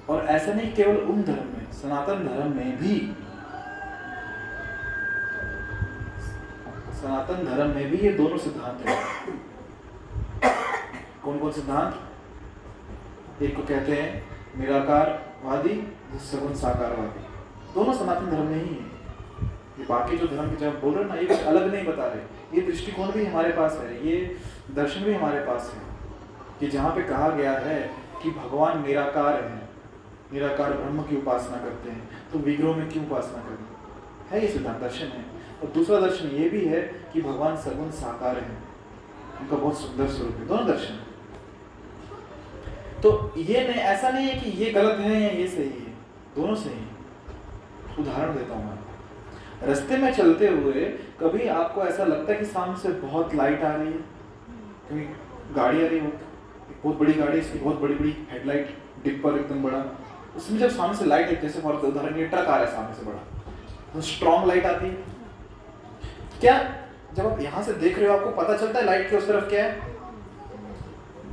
और ऐसा नहीं केवल उन धर्म में, सनातन धर्म में भी, सनातन धर्म में भी ये दोनों सिद्धांत हैं। कौन कौन सिद्धांत? एक को कहते हैं निराकारवादी, सगुण साकारवादी, दोनों सनातन धर्म में ही है। ये बाकी जो धर्म के जब बोल रहे ना, ये कुछ अलग नहीं बता रहे, ये दृष्टिकोण भी हमारे पास है, ये दर्शन भी हमारे पास है कि जहाँ पे कहा गया है कि भगवान निराकार है, निराकार ब्रह्म की उपासना करते हैं, तो विग्रह में क्यों उपासना करें, है ये सिद्धांत दर्शन है। और दूसरा दर्शन ये भी है कि भगवान सगुण साकार है, उनका बहुत सुंदर स्वरूप है, दोनों दर्शन है। तो ये नहीं, ऐसा नहीं है कि ये गलत है या ये सही है, दोनों सही है। उदाहरण देता हूँ मैं, रास्ते में चलते हुए कभी आपको ऐसा लगता है कि सामने से बहुत लाइट आ रही है, क्योंकि गाड़ी आ रही है, बहुत बड़ी गाड़ी, इसकी बहुत बड़ी बड़ी हेडलाइट, डिपर एकदम बड़ा, उसमें जब सामने से लाइट, जैसे फॉर उदाहरण ये ट्रक आ रहा है सामने से बड़ा, तो स्ट्रॉन्ग लाइट आती है क्या? जब आप यहाँ से देख रहे हो आपको पता चलता है लाइट के उस तरफ क्या है?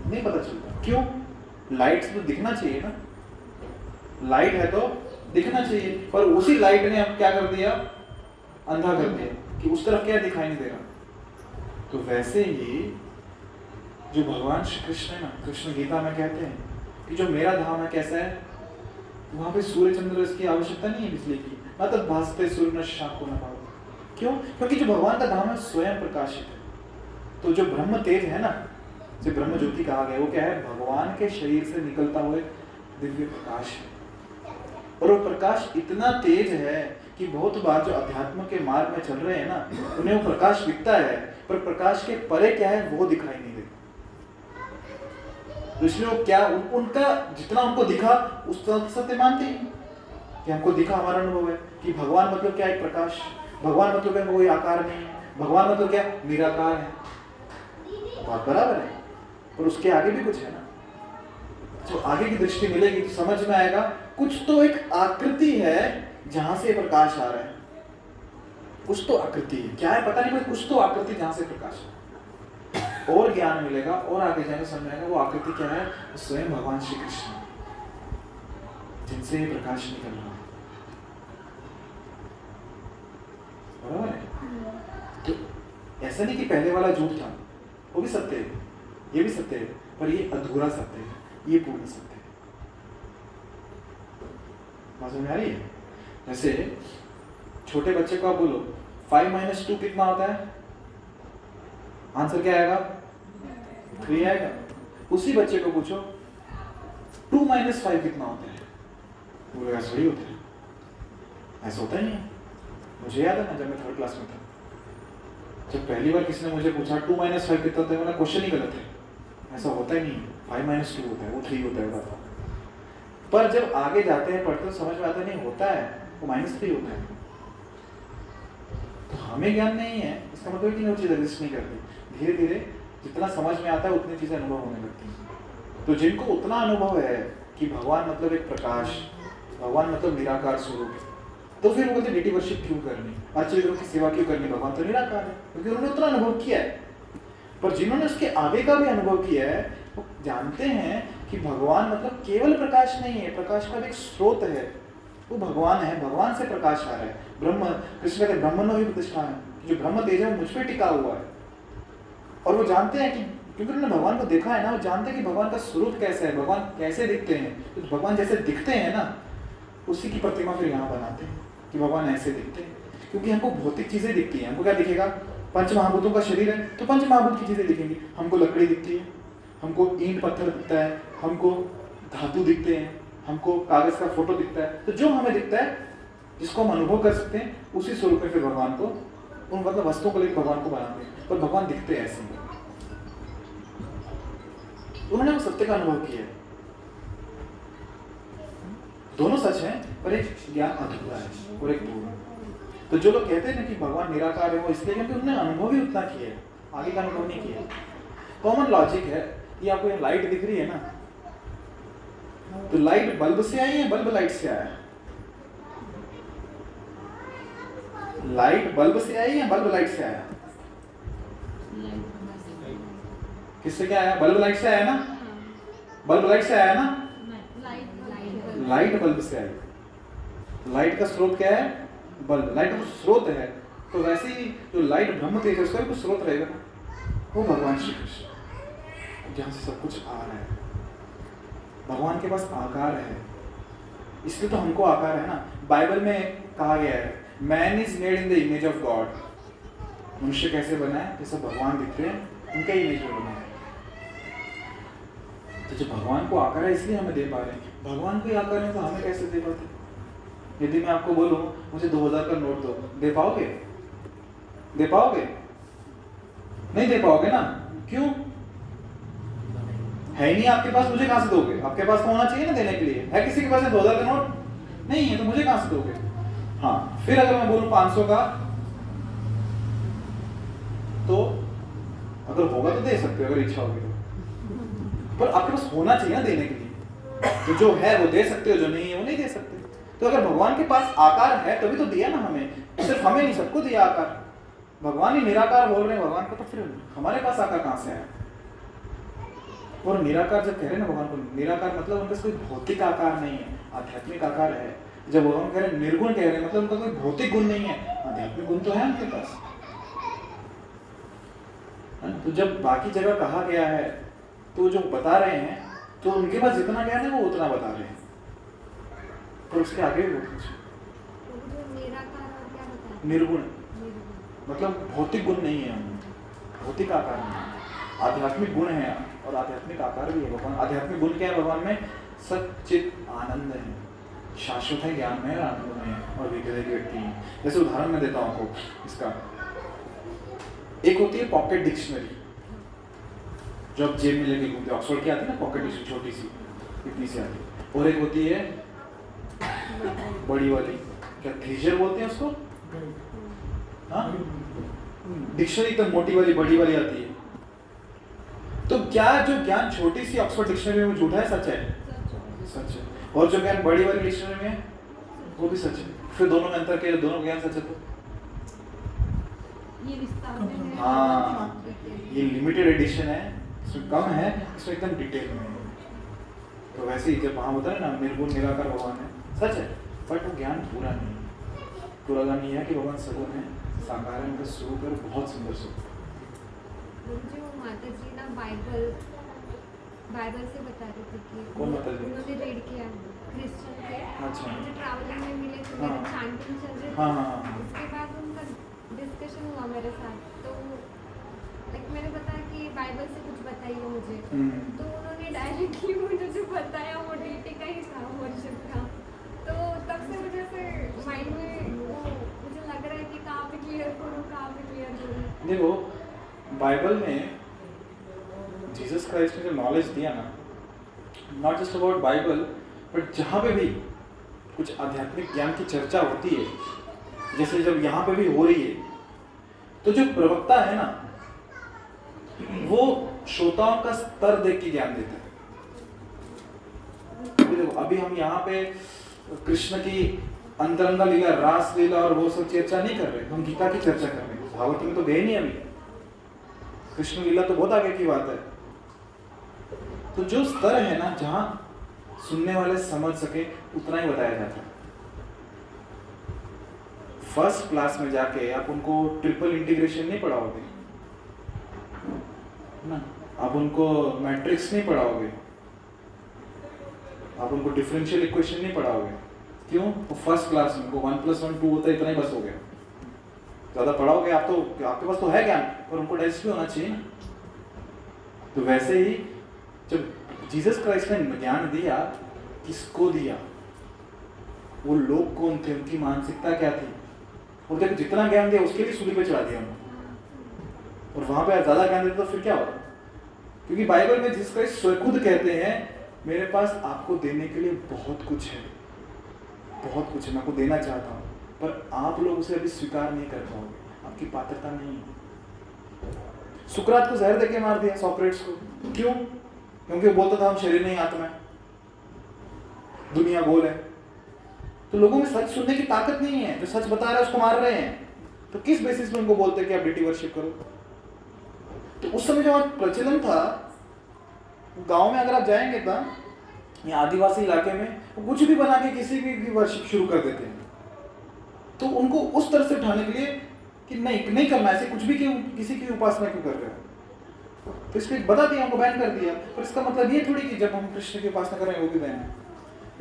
नहीं पता चलता। क्यों? लाइट तो दिखना चाहिए ना, लाइट है तो दिखना चाहिए, पर उसी लाइट ने अब क्या कर दिया, अंधा कर दिया कि उस तरफ क्या दिखाई नहीं दे रहा। तो वैसे ही जो भगवान श्री कृष्ण है ना, कृष्ण गीता में कहते हैं कि जो मेरा धाम है कैसा है, वहां पे सूर्य चंद्र इसकी आवश्यकता नहीं है बिजली की, मतलब भासते सूर्य न शाम को न पाओ। क्यों? क्योंकि जो भगवान का धाम है स्वयं प्रकाशित है। तो जो ब्रह्म तेज है ना, जो ब्रह्म ज्योति कहा गया, वो क्या है? भगवान के शरीर से निकलता हुआ दिव्य प्रकाश है। और वो प्रकाश इतना तेज है कि बहुत बार जो अध्यात्म के मार्ग में चल रहे हैं ना, उन्हें वो प्रकाश दिखता है, पर प्रकाश के परे क्या है वो दिखाई नहीं देता। तो इसलिए वो क्या, उनका जितना उनको दिखा उस तरह सत्य मानते हैं कि हमको दिखा, हमारा अनुभव है कि भगवान मतलब क्या, एक प्रकाश, भगवान मतलब क्या, कोई आकार नहीं है, भगवान मतलब क्या, निराकार है। बात बराबर है, पर उसके आगे भी कुछ है ना, जो आगे की दृष्टि मिलेगी तो समझ में आएगा, कुछ तो एक आकृति है जहां से प्रकाश आ रहा है, कुछ तो आकृति है, क्या है पता नहीं, पर कुछ तो आकृति जहां से प्रकाश है। और ज्ञान मिलेगा और आगे जाने समझ में आएगा वो आकृति क्या है, स्वयं भगवान श्री कृष्ण, जिनसे ये प्रकाश निकल रहा है। बराबर है? तो ऐसा नहीं कि पहले वाला झूठ था, वो भी सत्य है, ये भी सत्य है, पर ये अधूरा सत्य है, ये पूर्ण सत्य है। समझ में आ रही है? जैसे छोटे बच्चे को आप बोलो 5 - 2 कितना होता है, आंसर क्या आएगा? 3 आएगा। उसी बच्चे को पूछो 2 - 5 कितना होता है, बोलेगा सही होता है। ऐसा होता ही नहीं है। मुझे याद है ना, जब मैं 3rd क्लास में था, जब पहली बार किसी ने मुझे पूछा 2 - 5 कितना होता है, मेरा क्वेश्चन ही गलत है, ऐसा होता ही नहीं है, 5 - 2 होता है, वो 3 होता है। पर जब आगे जाते हैं पढ़ते तो समझ में आता नहीं होता है, वो -3 होता है। तो हमें ज्ञान नहीं है इसका मतलब कि वो चीज़ एग्जिस्ट नहीं करती। धीरे धीरे जितना समझ में आता है उतनी चीज़ें अनुभव होने लगती हैं। तो जिनको उतना अनुभव है कि भगवान मतलब एक प्रकाश, भगवान मतलब निराकार स्वरूप, तो फिर वो बोलते डीटी वर्शिप क्यों करनी, अच्छे लोगों की सेवा क्यों करनी, भगवान तो निराकार है, क्योंकि उन्होंने उतना अनुभव किया है। पर जिन्होंने उसके आगे का भी अनुभव किया है वो जानते हैं कि भगवान मतलब केवल प्रकाश नहीं है, प्रकाश का एक स्रोत है, वो भगवान है, भगवान से प्रकाश आ रहा है। ब्रह्म, कृष्ण कहते हैं ब्रह्मणो हि प्रतिष्ठान, जो ब्रह्म तेज है मुझ पे टिका हुआ है। और वो जानते हैं कि क्योंकि उन्होंने भगवान को देखा है ना, वो जानते हैं कि भगवान का स्वरूप कैसा है, भगवान कैसे दिखते हैं। तो भगवान जैसे दिखते हैं ना, उसी की प्रतिमा फिर यहाँ बनाते हैं कि भगवान ऐसे दिखते हैं। क्योंकि हमको भौतिक चीज़ें दिखती हैं, हमको क्या दिखेगा, पंच महाभूतों का शरीर है तो पंच महाभूत की चीज़ें दिखेंगी। हमको लकड़ी दिखती है, हमको ईंट पत्थर दिखता है, हमको धातु दिखते हैं, हमको कागज़ का फोटो दिखता है। तो जो हमें दिखता है, जिसको हम अनुभव कर सकते हैं, उसी स्वरूप में फिर भगवान को उन मतलब वस्तुओं को लेकर भगवान को बनाते हैं, पर भगवान दिखते हैं ऐसे ही। उन्होंने वो सत्य का अनुभव किया है। दोनों सच हैं, पर एक ज्ञान अधूरा है और एक पूर्ण। तो जो लोग कहते हैं ना कि भगवान निराकार है, वो इसलिए क्योंकि उन्होंने अनुभव ही उतना किया है, आगे का अनुभव नहीं किया। कॉमन लॉजिक है कि आपको ये लाइट दिख रही है ना, तो लाइट बल्ब से आई है, बल्ब लाइट से आया है? लाइट बल्ब से आई है, बल्ब लाइट से आया? किससे क्या आया? बल्ब लाइट से आया ना? बल्ब लाइट से आया ना? लाइट बल्ब से आई। लाइट का स्रोत क्या है? बल्ब। लाइट का स्रोत है, तो वैसे ही जो लाइट ब्रह्म तेज है उसका भी कुछ स्रोत रहेगा ना, वो भगवान श्री कृष्ण, जहाँ से सब कुछ आ रहा है। भगवान के पास आकार है, इसलिए तो हमको आकार है ना। बाइबल में कहा गया है man is made in the image of God. मनुष्य कैसे बना है? जैसे भगवान दिखते हैं उनके इमेज में बना है। तो जो भगवान को आकार है इसलिए हमें दे पा रहे हैं। भगवान को आकार है तो हमें कैसे दे पाते? यदि मैं आपको बोलूं मुझे 2000 का नोट दो, दे पाओगे? दे पाओगे? नहीं दे पाओगे ना। क्यों? है ही नहीं आपके पास, मुझे कहां से दोगे? आपके पास तो होना चाहिए ना देने के लिए। है किसी के पास 2000 का नोट? नहीं है, तो मुझे कहां से दोगे? हाँ, फिर अगर मैं बोलूं 500 का, तो अगर होगा तो दे सकते हो, अगर इच्छा होगी तो। पर आपके पास होना चाहिए ना देने के लिए। तो जो है वो दे सकते हो, जो नहीं है वो नहीं दे सकते। तो अगर भगवान के पास आकार है तभी तो दिया ना हमें। सिर्फ हमें नहीं, सबको दिया आकार। भगवान ही निराकार बोल रहे हैं भगवान को, तो फिर हमारे पास आकार कहां से आया? और निराकार जब कह रहे हैं ना भगवान को, निराकार मतलब उनका कोई भौतिक आकार नहीं है, आध्यात्मिक आकार है। जब भगवान कह रहे हैं निर्गुण कह रहे हैं, मतलब उनका कोई भौतिक गुण नहीं है, आध्यात्मिक गुण तो है उनके पास। तो जब बाकी जगह कहा गया है तो जो बता रहे हैं, तो उनके पास जितना ज्ञान है वो उतना बता रहे हैं, तो उसके आगे भी बहुत कुछ। निर्गुण मतलब भौतिक गुण नहीं है उनमें, भौतिक आकार नहीं है, आध्यात्मिक गुण है और आध्यात्मिक आकार भी है। भगवान आध्यात्मिक गुण क्या है? भगवान में सच्चित आनंद है, शाश्वत है, ज्ञान में आनंद में है और विग्रह की व्यक्ति है। जैसे उदाहरण मैं देता हूँ आपको इसका। एक होती है पॉकेट डिक्शनरी, जो आप जेब में लेके घूमते, ऑक्सफोर्ड की आती है ना पॉकेट डिक्शनरी, छोटी सी इतनी सी आती है। और एक होती है बड़ी वाली, क्या थ्रीजर बोलते हैं उसको? हाँ, डिक्शनरी एकदम मोटी वाली बड़ी वाली आती है। तो क्या जो ज्ञान छोटी सी ऑक्सफोर्ड डिक्शनरी में वो झूठा है, सच है? सच है। और जो ज्ञान बड़ी वाली डिक्शनरी में वो भी सच है। फिर दोनों में अंतर क्या? दोनों ज्ञान सच है तो ये विस्तार में हाँ, ये लिमिटेड एडिशन है, इसमें कम है, इसमें एकदम डिटेल में है। तो वैसे ही जब वहाँ होता है ना निर्गुण निराकार भगवान है, सच है, बट वो ज्ञान पूरा नहीं है। पूरा नहीं है कि भगवान सगुण है, साकार है, उनका स्वरूप है बहुत सुंदर स्वरूप। जो माता जी ना बाइबल से बता रही थी कि कौन माता जी? उन्होंने रीड किया क्रिश्चियन थे। अच्छा। मुझे ट्रैवलिंग में मिले थे, हाँ। मेरे चैंटिंग चल रही थी। हाँ। उसके बाद उनका डिस्कशन हुआ मेरे साथ, तो लाइक मैंने बताया कि बाइबल से कुछ बताइए मुझे। तो उन्होंने डायरेक्टली मुझे जो बताया वो डीटी का ही था, वर्शिप का। तो तब से मुझे से माइंड में मुझे लग रहा है कि कहाँ पे क्लियर करूँ, कहाँ पे क्लियर करूँ। देखो बाइबल में जीसस क्राइस्ट ने जो नॉलेज दिया ना, not just about Bible, but जहाँ पे भी कुछ आध्यात्मिक ज्ञान की चर्चा होती है, जैसे जब यहाँ पे भी हो रही है, तो जो प्रवक्ता है ना वो श्रोताओं का स्तर देख के ज्ञान देता है। देखो अभी हम यहाँ पे कृष्ण की अंतरंगा लीला, रास लीला और वो सब चर्चा नहीं कर रहे, हम गीता की चर्चा कर रहे हैं। भागवत में तो गए नहीं अभी, कृष्ण लीला तो बहुत आगे की बात है। तो जो स्तर है ना जहां सुनने वाले समझ सके उतना ही बताया जाता है। फर्स्ट क्लास में जाके आप उनको ट्रिपल इंटीग्रेशन नहीं पढ़ाओगे ना, आप उनको मैट्रिक्स नहीं पढ़ाओगे, आप उनको डिफरेंशियल इक्वेशन नहीं पढ़ाओगे। क्यों? वो फर्स्ट क्लास में उनको 1 + 1 2 होता है, इतना ही बस हो गया। ज्यादा पढ़ाओगे आप तो आपके पास तो है ज्ञान, पर उनको डाइजेस्ट भी होना चाहिए ना। तो वैसे ही जब जीसस क्राइस्ट ने ज्ञान दिया, किसको दिया? वो लोग कौन थे, उनकी मानसिकता क्या थी, और देखो जितना ज्ञान दिया उसके लिए सूली पे चढ़ा दिया उन्होंने, और वहां पे ज्यादा ज्ञान देते तो फिर क्या होगा? क्योंकि बाइबल में जीसस क्राइस्ट खुद कहते हैं मेरे पास आपको देने के लिए बहुत कुछ है, बहुत कुछ है, मैं आपको देना चाहता हूँ, पर आप लोग उसे अभी स्वीकार नहीं कर पाओगे, आपकी पात्रता नहीं है। सुकरात को जहर देके मार दिया सॉक्रेट्स को, क्यों? क्योंकि वो बोलता था हम शरीर नहीं आत्मा है, दुनिया गोल है। तो लोगों में सच सुनने की ताकत नहीं है, जो सच बता रहा है उसको मार रहे हैं। तो किस बेसिस पे उनको बोलते हैं कि आप डिटी वर्शिप करो? तो उस समय जो प्रचलन था, गांव में अगर आप जाएंगे था या आदिवासी इलाके में, वो कुछ भी बना के किसी की वर्शिप शुरू कर देते हैं। तो उनको उस तरह से उठाने के लिए कि नहीं करना, ऐसे कुछ भी क्यों, किसी की उपासना क्यों कर रहे हो, तो इसलिए बता दिया, उनको बैन कर दिया। पर इसका मतलब ये थोड़ी कि जब हम कृष्ण की उपासना कर रहे हैं वो भी बैन है।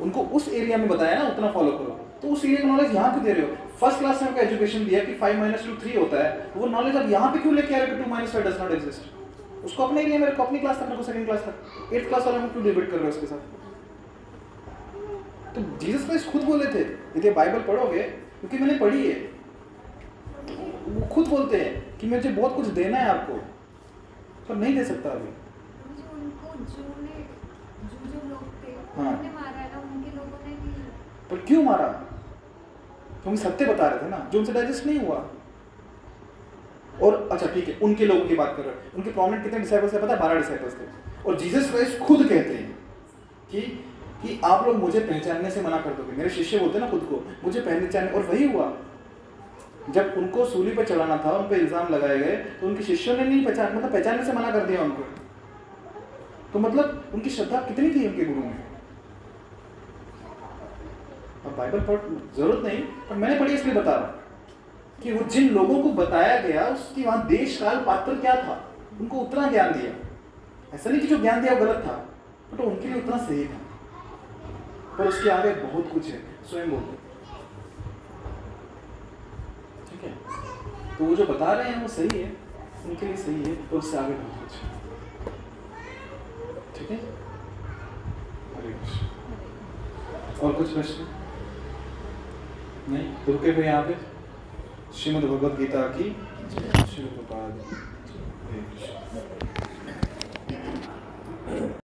उनको उस एरिया में बताया ना, उतना फॉलो करो। तो उस एरिया का नॉलेज यहाँ क्यों दे रहे हो? फर्स्ट क्लास में आपका एजुकेशन दिया कि 5 - 2 3 होता है, वो नॉलेज आप यहाँ पे क्यों लेके आ रहे हो कि 2 - 5 डज नॉट एग्जिस्ट? उसको अपने एरिया में रखो, अपनी क्लास तक रखो, सेकंड क्लास तक। 8th क्लास वाले में क्यों डिबेट कर रहे हो उसके साथ? तो जीसस क्राइस्ट खुद बोले थे, यदि बाइबल पढ़ोगे, क्योंकि मैंने पढ़ी है, वो खुद बोलते हैं कि मुझे बहुत कुछ देना है आपको, पर नहीं दे सकता अभी। उनको जो लोग थे हाँ। उन्होंने मारा है ना, उनके लोगों ने भी। पर क्यों मारा? क्योंकि सत्य बता रहे थे ना, जो उनसे डाइजेस्ट नहीं हुआ। और अच्छा ठीक है, उनके लोगों की बात कर रहे हैं, उनके प्रोमिनेंट कितने डिसाइपल्स थे पता है? 12 डिसाइपल्स थे। और जीसस क्राइस्ट खुद कहते हैं कि आप लोग मुझे पहचानने से मना कर दोगे। मेरे शिष्य बोलते हैं ना खुद को, मुझे पहचानने, और वही हुआ। जब उनको सूली पर चढ़ाना था, उन पर इल्जाम लगाए गए, तो उनके शिष्यों ने नहीं पहचानने से मना कर दिया उनको। तो मतलब उनकी श्रद्धा कितनी थी उनके गुरु में। अब बाइबल पढ़ जरूरत नहीं, पर मैंने पढ़ी इसलिए बता रहा हूं कि वो जिन लोगों को बताया गया उसकी वहां देश काल पात्र क्या था, उनको उतना ज्ञान दिया। ऐसा नहीं कि जो ज्ञान दिया वो गलत था, तो उनके लिए उतना सही था, पर उसके आगे बहुत कुछ है, स्वयं बोलते। ठीक है, तो वो जो बता रहे हैं वो सही है, उनके लिए सही है, और उससे आगे बहुत कुछ है। ठीक है, हरे कृष्ण। और कुछ प्रश्न नहीं? तो रुके फिर यहाँ पे। श्रीमद् भगवद गीता की श्री प्रभुपाद। हरे कृष्ण।